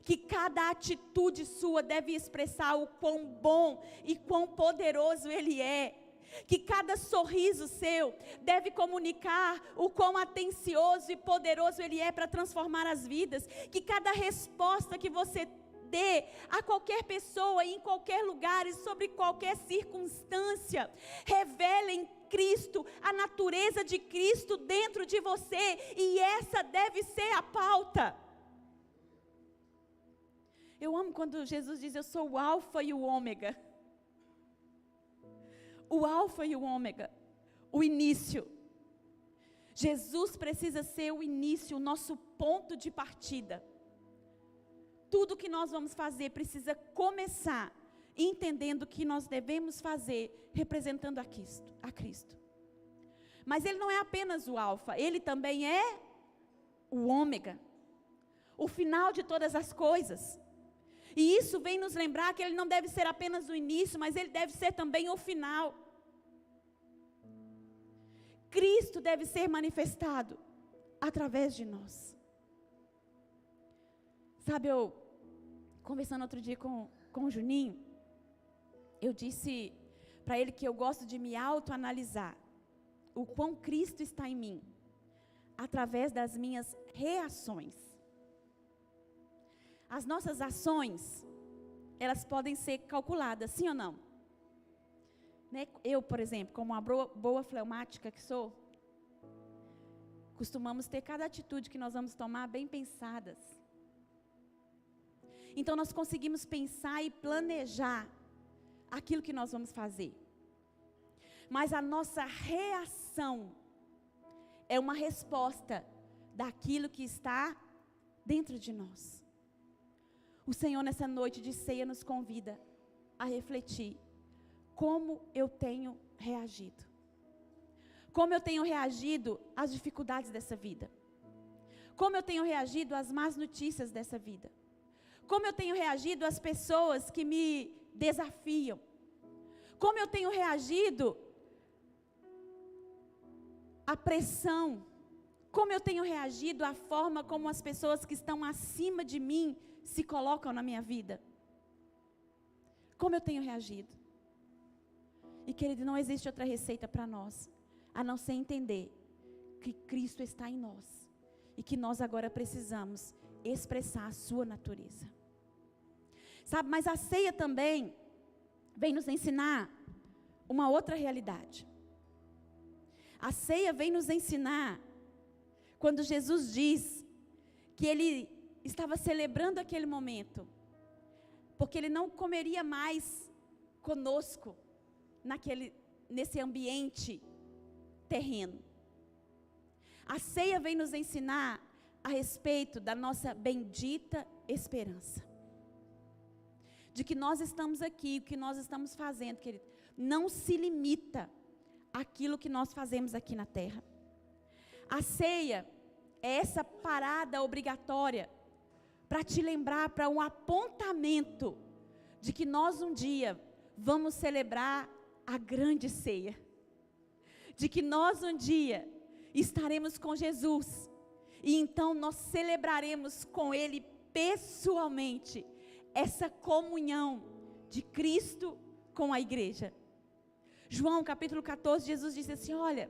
que cada atitude sua deve expressar o quão bom e quão poderoso Ele é. Que cada sorriso seu deve comunicar o quão atencioso e poderoso Ele é para transformar as vidas. Que cada resposta que você dê a qualquer pessoa, em qualquer lugar e sobre qualquer circunstância, revele em Cristo, a natureza de Cristo dentro de você. E essa deve ser a pauta. Eu amo quando Jesus diz: eu sou o alfa e o ômega. O alfa e o ômega, o início. Jesus precisa ser o início, o nosso ponto de partida. Tudo que nós vamos fazer precisa começar entendendo que nós devemos fazer representando a Cristo. Mas Ele não é apenas o alfa, Ele também é o ômega, o final de todas as coisas. E isso vem nos lembrar que Ele não deve ser apenas o início, mas Ele deve ser também o final. Cristo deve ser manifestado através de nós. Sabe, eu conversando outro dia com o Juninho, eu disse para ele que eu gosto de me autoanalisar, o quão Cristo está em mim, através das minhas reações. As nossas ações, elas podem ser calculadas, sim ou não? Né? Eu, por exemplo, como uma boa fleumática que sou, costumamos ter cada atitude que nós vamos tomar bem pensadas. Então nós conseguimos pensar e planejar aquilo que nós vamos fazer. Mas a nossa reação é uma resposta daquilo que está dentro de nós. O Senhor nessa noite de ceia nos convida a refletir como eu tenho reagido. Como eu tenho reagido às dificuldades dessa vida. Como eu tenho reagido às más notícias dessa vida. Como eu tenho reagido às pessoas que me desafiam. Como eu tenho reagido à pressão. Como eu tenho reagido à forma como as pessoas que estão acima de mim se colocam na minha vida. Como eu tenho reagido. E querido, não existe outra receita para nós, a não ser entender que Cristo está em nós. E que nós agora precisamos expressar a sua natureza. Sabe, mas a ceia também vem nos ensinar uma outra realidade. A ceia vem nos ensinar, quando Jesus diz que Ele estava celebrando aquele momento, porque Ele não comeria mais conosco, nesse ambiente terreno. A ceia vem nos ensinar a respeito da nossa bendita esperança. De que nós estamos aqui, o que nós estamos fazendo, querido, não se limita àquilo que nós fazemos aqui na terra. A ceia é essa parada obrigatória para te lembrar, para um apontamento de que nós um dia vamos celebrar a grande ceia. De que nós um dia estaremos com Jesus. E então nós celebraremos com Ele pessoalmente essa comunhão de Cristo com a igreja. João capítulo 14, Jesus disse assim: olha,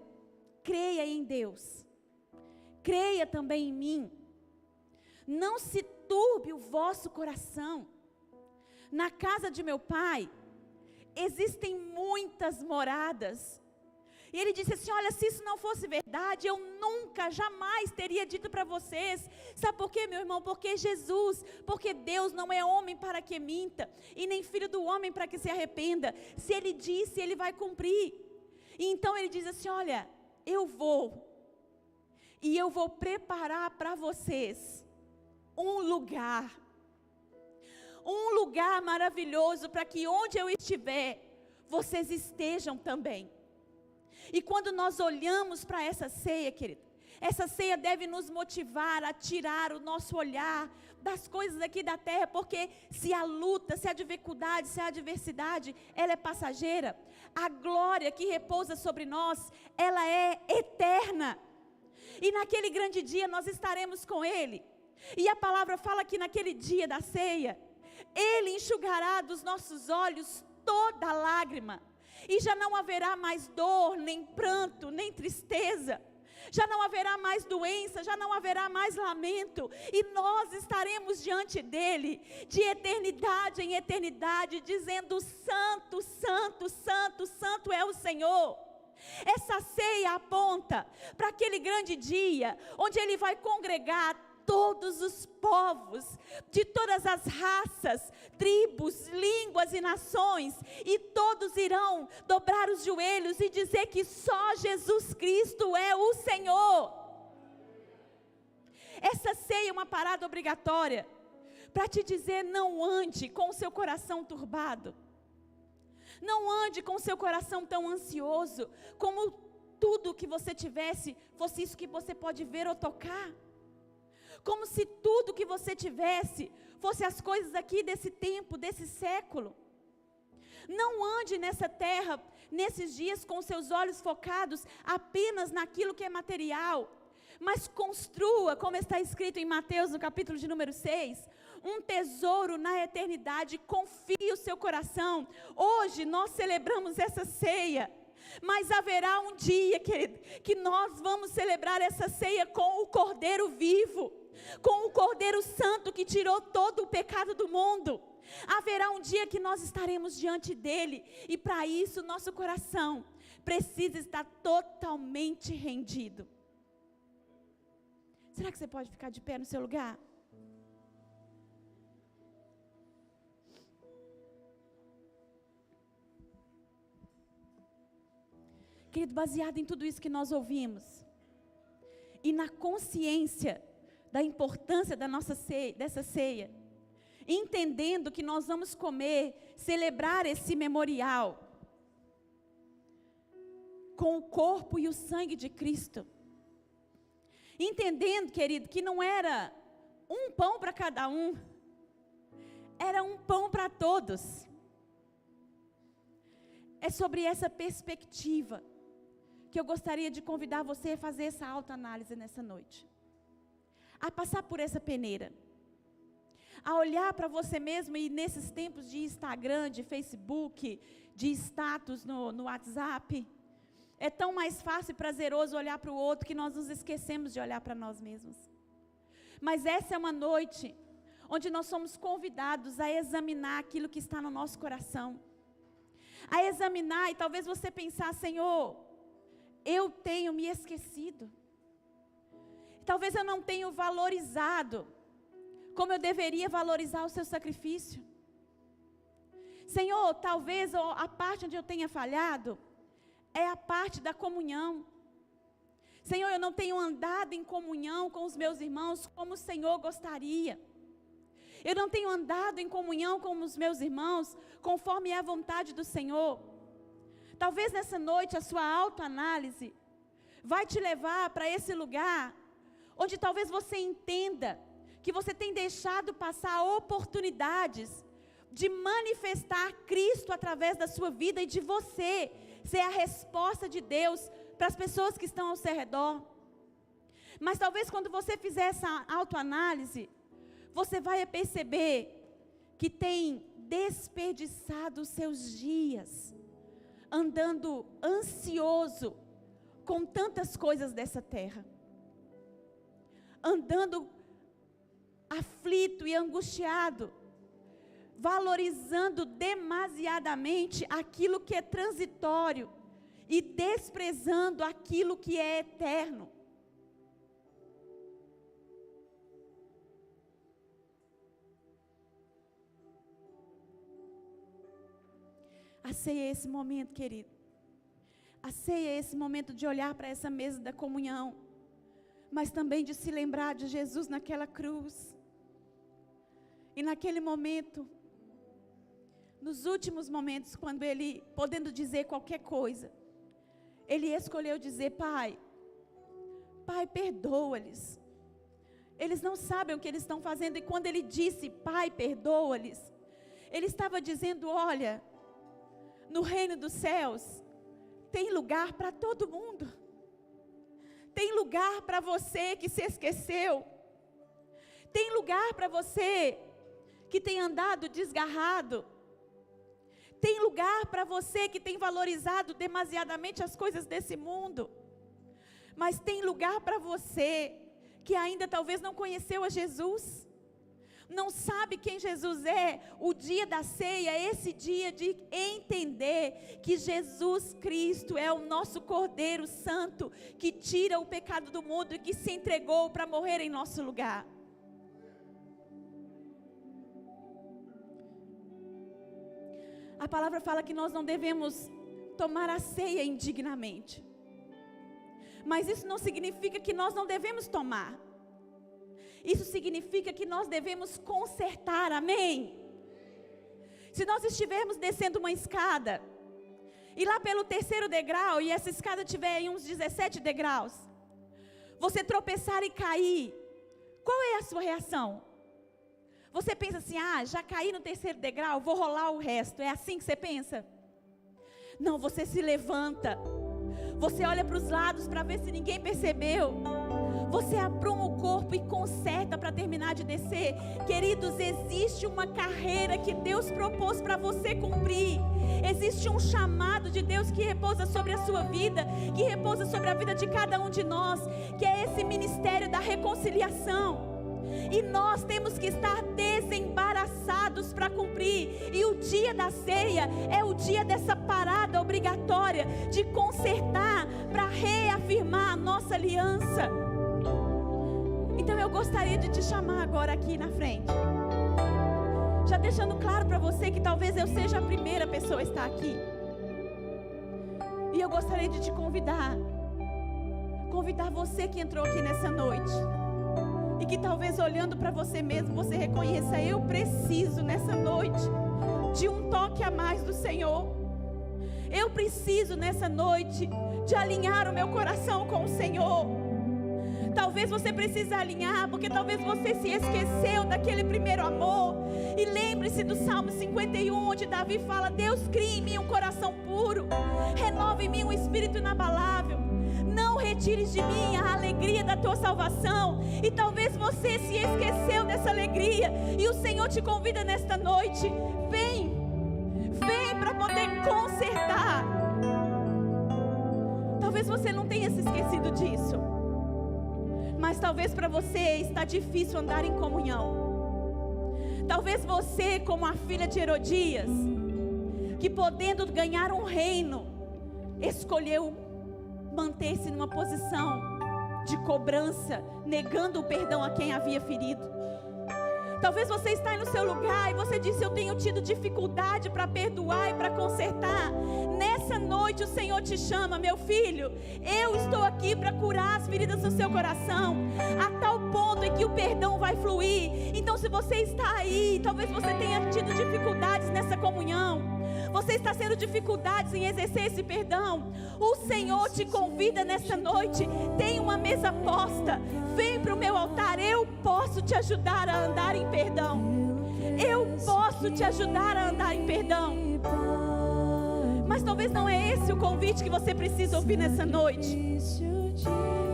creia em Deus, creia também em mim. Não se turbe o vosso coração. Na casa de meu Pai existem muitas moradas. E Ele disse assim: olha, se isso não fosse verdade, eu nunca, jamais teria dito para vocês. Sabe por quê, meu irmão? Porque Deus não é homem para que minta, e nem filho do homem para que se arrependa. Se Ele disse, Ele vai cumprir. E então Ele diz assim: olha, eu vou preparar para vocês um lugar maravilhoso, para que onde eu estiver, vocês estejam também. E quando nós olhamos para essa ceia, querido, essa ceia deve nos motivar a tirar o nosso olhar das coisas aqui da terra, porque se a luta, se a dificuldade, se a adversidade, ela é passageira, a glória que repousa sobre nós, ela é eterna. E naquele grande dia nós estaremos com Ele. E a palavra fala que naquele dia da ceia, Ele enxugará dos nossos olhos toda lágrima. E já não haverá mais dor, nem pranto, nem tristeza. Já não haverá mais doença, já não haverá mais lamento. E nós estaremos diante dEle, de eternidade em eternidade, dizendo: Santo, Santo, Santo, Santo é o Senhor. Essa ceia aponta para aquele grande dia, onde Ele vai congregar todos os povos, de todas as raças, tribos, línguas e nações, e todos irão dobrar os joelhos e dizer que só Jesus Cristo é o Senhor. Essa ceia é uma parada obrigatória, para te dizer: não ande com o seu coração turbado, não ande com o seu coração tão ansioso, como tudo que você tivesse, fosse isso que você pode ver ou tocar. Como se tudo que você tivesse fosse as coisas aqui desse tempo, desse século. Não ande nessa terra, nesses dias, com seus olhos focados apenas naquilo que é material, mas construa, como está escrito em Mateus, no capítulo de número 6, um tesouro na eternidade. Confie o seu coração. Hoje nós celebramos essa ceia, mas haverá um dia, querido, que nós vamos celebrar essa ceia com o Cordeiro vivo, com o Cordeiro Santo que tirou todo o pecado do mundo. Haverá um dia que nós estaremos diante dele, e para isso nosso coração precisa estar totalmente rendido. Será que você pode ficar de pé no seu lugar? Querido, baseado em tudo isso que nós ouvimos, e na consciência da importância da nossa ceia, dessa ceia, entendendo que nós vamos comer, celebrar esse memorial com o corpo e o sangue de Cristo, entendendo, querido, que não era um pão para cada um, era um pão para todos. É sobre essa perspectiva que eu gostaria de convidar você a fazer essa autoanálise nessa noite, a passar por essa peneira, a olhar para você mesmo. E nesses tempos de Instagram, de Facebook, de status no WhatsApp, é tão mais fácil e prazeroso olhar para o outro, que nós nos esquecemos de olhar para nós mesmos. Mas essa é uma noite onde nós somos convidados a examinar aquilo que está no nosso coração, a examinar. E talvez você pensar: Senhor, eu tenho me esquecido, talvez eu não tenho valorizado como eu deveria valorizar o seu sacrifício. Senhor, talvez a parte onde eu tenha falhado é a parte da comunhão. Senhor, eu não tenho andado em comunhão com os meus irmãos como o Senhor gostaria. Eu não tenho andado em comunhão com os meus irmãos conforme é a vontade do Senhor. Talvez nessa noite a sua autoanálise vai te levar para esse lugar onde talvez você entenda que você tem deixado passar oportunidades de manifestar Cristo através da sua vida e de você ser a resposta de Deus para as pessoas que estão ao seu redor. Mas talvez quando você fizer essa autoanálise, você vai perceber que tem desperdiçado os seus dias andando ansioso com tantas coisas dessa terra, andando aflito e angustiado, valorizando demasiadamente aquilo que é transitório e desprezando aquilo que é eterno. A ceia é esse momento, querido. A ceia é esse momento de olhar para essa mesa da comunhão, mas também de se lembrar de Jesus naquela cruz. E naquele momento, nos últimos momentos, quando ele, podendo dizer qualquer coisa, ele escolheu dizer: Pai, perdoa-lhes. Eles não sabem o que eles estão fazendo. E quando ele disse: Pai, perdoa-lhes, ele estava dizendo: olha, no reino dos céus tem lugar para todo mundo. Tem lugar para você que se esqueceu. Tem lugar para você que tem andado desgarrado. Tem lugar para você que tem valorizado demasiadamente as coisas desse mundo. Mas tem lugar para você que ainda talvez não conheceu a Jesus. Não sabe quem Jesus é. O dia da ceia é esse dia de entender que Jesus Cristo é o nosso Cordeiro Santo, que tira o pecado do mundo e que se entregou para morrer em nosso lugar. A palavra fala que nós não devemos tomar a ceia indignamente. Mas isso não significa que nós não devemos tomar. Isso significa que nós devemos consertar, amém? Se nós estivermos descendo uma escada, e lá pelo 3º degrau, e essa escada tiver aí uns 17 degraus, você tropeçar e cair, qual é a sua reação? Você pensa assim, já caí no 3º degrau, vou rolar o resto. É assim que você pensa? Não, você se levanta. Você olha para os lados para ver se ninguém percebeu. Você apruma o corpo e conserta para terminar de descer. Queridos, existe uma carreira que Deus propôs para você cumprir. Existe um chamado de Deus que repousa sobre a sua vida, que repousa sobre a vida de cada um de nós, que é esse ministério da reconciliação. E nós temos que estar desembaraçados para cumprir. E o dia da ceia é o dia dessa parada obrigatória de consertar para reafirmar a nossa aliança. Então eu gostaria de te chamar agora aqui na frente, já deixando claro para você que talvez eu seja a primeira pessoa a estar aqui. E eu gostaria de te convidar você que entrou aqui nessa noite, e que talvez olhando para você mesmo, você reconheça: eu preciso nessa noite de um toque a mais do Senhor. Eu preciso nessa noite de alinhar o meu coração com o Senhor. Talvez você precise alinhar, porque talvez você se esqueceu daquele primeiro amor. E lembre-se do Salmo 51, onde Davi fala: Deus, cria em mim um coração puro, renova em mim um espírito inabalável. Não retires de mim a alegria da tua salvação. E talvez você se esqueceu dessa alegria, e o Senhor te convida nesta noite: vem para poder consertar. Talvez você não tenha se esquecido disso, mas talvez para você está difícil andar em comunhão. Talvez você, como a filha de Herodias, que podendo ganhar um reino, escolheu manter-se numa posição de cobrança, negando o perdão a quem havia ferido. Talvez você está aí no seu lugar e você disse: eu tenho tido dificuldade para perdoar e para consertar. Nessa noite o Senhor te chama: meu filho, eu estou aqui para curar as feridas do seu coração, a tal ponto em que o perdão vai fluir. Então, se você está aí, talvez você tenha tido dificuldades nessa comunhão, você está tendo dificuldades em exercer esse perdão, o Senhor te convida nessa noite: tem uma mesa posta, vem para o meu altar. Eu posso te ajudar a andar em perdão. Eu posso te ajudar a andar em perdão. Mas talvez não é esse o convite que você precisa ouvir nessa noite.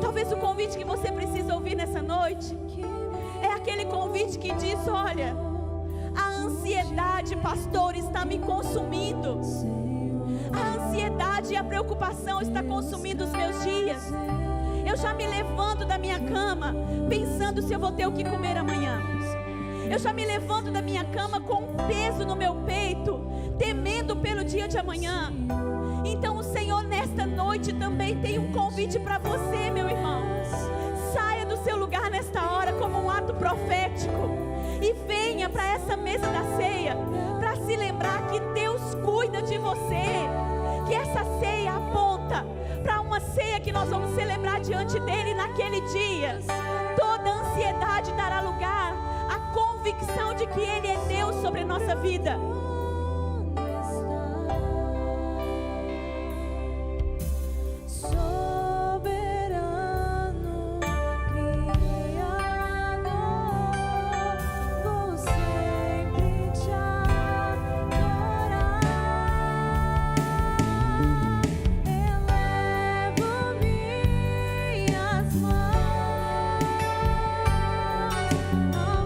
Talvez o convite que você precisa ouvir nessa noite é aquele convite que diz: olha, a ansiedade, pastor, está me consumindo. A ansiedade e a preocupação está consumindo os meus dias. Eu já me levanto da minha cama pensando se eu vou ter o que comer amanhã. Eu já me levanto da minha cama com um peso no meu peito, temendo pelo dia de amanhã. Então o Senhor nesta noite também tem um convite para você, meu irmão. Saia do seu lugar nesta hora como um ato profético e venha para essa mesa da ceia, para se lembrar que Deus cuida de você, que essa ceia aponta para uma ceia que nós vamos celebrar diante dele naquele dia. Toda ansiedade dará lugar à convicção de que ele é Deus sobre a nossa vida. Oh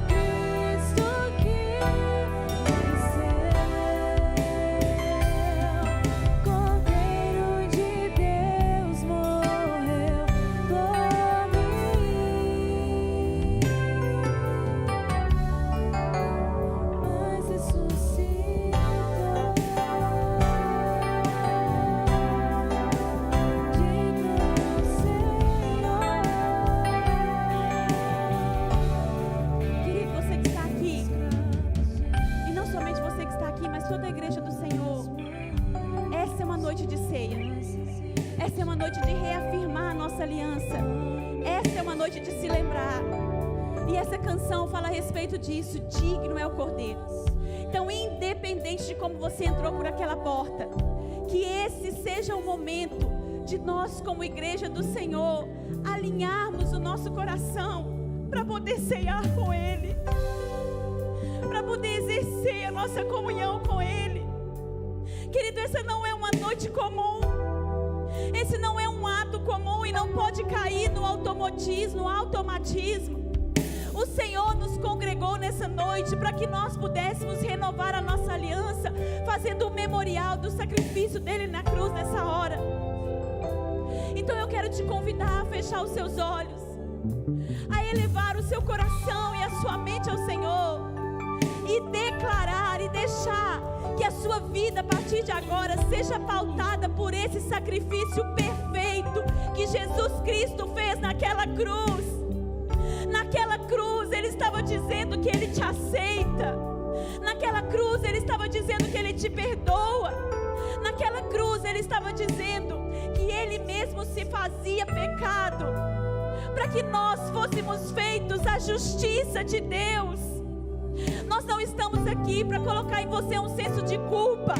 reafirmar a nossa aliança. Essa é uma noite de se lembrar. E essa canção fala a respeito disso. Digno é o Cordeiro. Então, independente de como você entrou por aquela porta, que esse seja o momento de nós, como igreja do Senhor, alinharmos o nosso coração para poder ceiar com Ele, para poder exercer a nossa comunhão com Ele. Querido, essa não é uma noite comum, esse não é um ato comum e não pode cair no automatismo. O Senhor nos congregou nessa noite para que nós pudéssemos renovar a nossa aliança, fazendo o memorial do sacrifício dele na cruz nessa hora. Então eu quero te convidar a fechar os seus olhos, a elevar o seu coração e a sua mente ao Senhor, e declarar e deixar que a sua vida a partir de agora seja pautada por esse sacrifício perfeito que Jesus Cristo fez naquela cruz. Naquela cruz Ele estava dizendo que Ele te aceita. Naquela cruz Ele estava dizendo que Ele te perdoa. Naquela cruz Ele estava dizendo que Ele mesmo se fazia pecado, para que nós fôssemos feitos a justiça de Deus. Nós não estamos aqui para colocar em você um senso de culpa,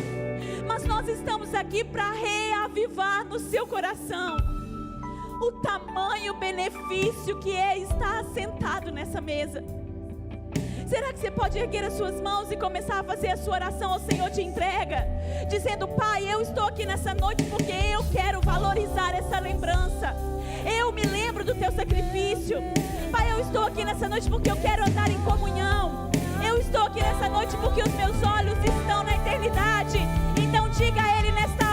mas nós estamos aqui para reavivar no seu coração o tamanho benefício que é estar sentado nessa mesa. Será que você pode erguer as suas mãos e começar a fazer a sua oração ao Senhor de entrega, dizendo: Pai, eu estou aqui nessa noite porque eu quero valorizar essa lembrança. Eu me lembro do teu sacrifício. Pai, eu estou aqui nessa noite porque eu quero andar em comunhão. Eu estou aqui nessa noite porque os meus olhos estão na eternidade. Então diga a Ele nesta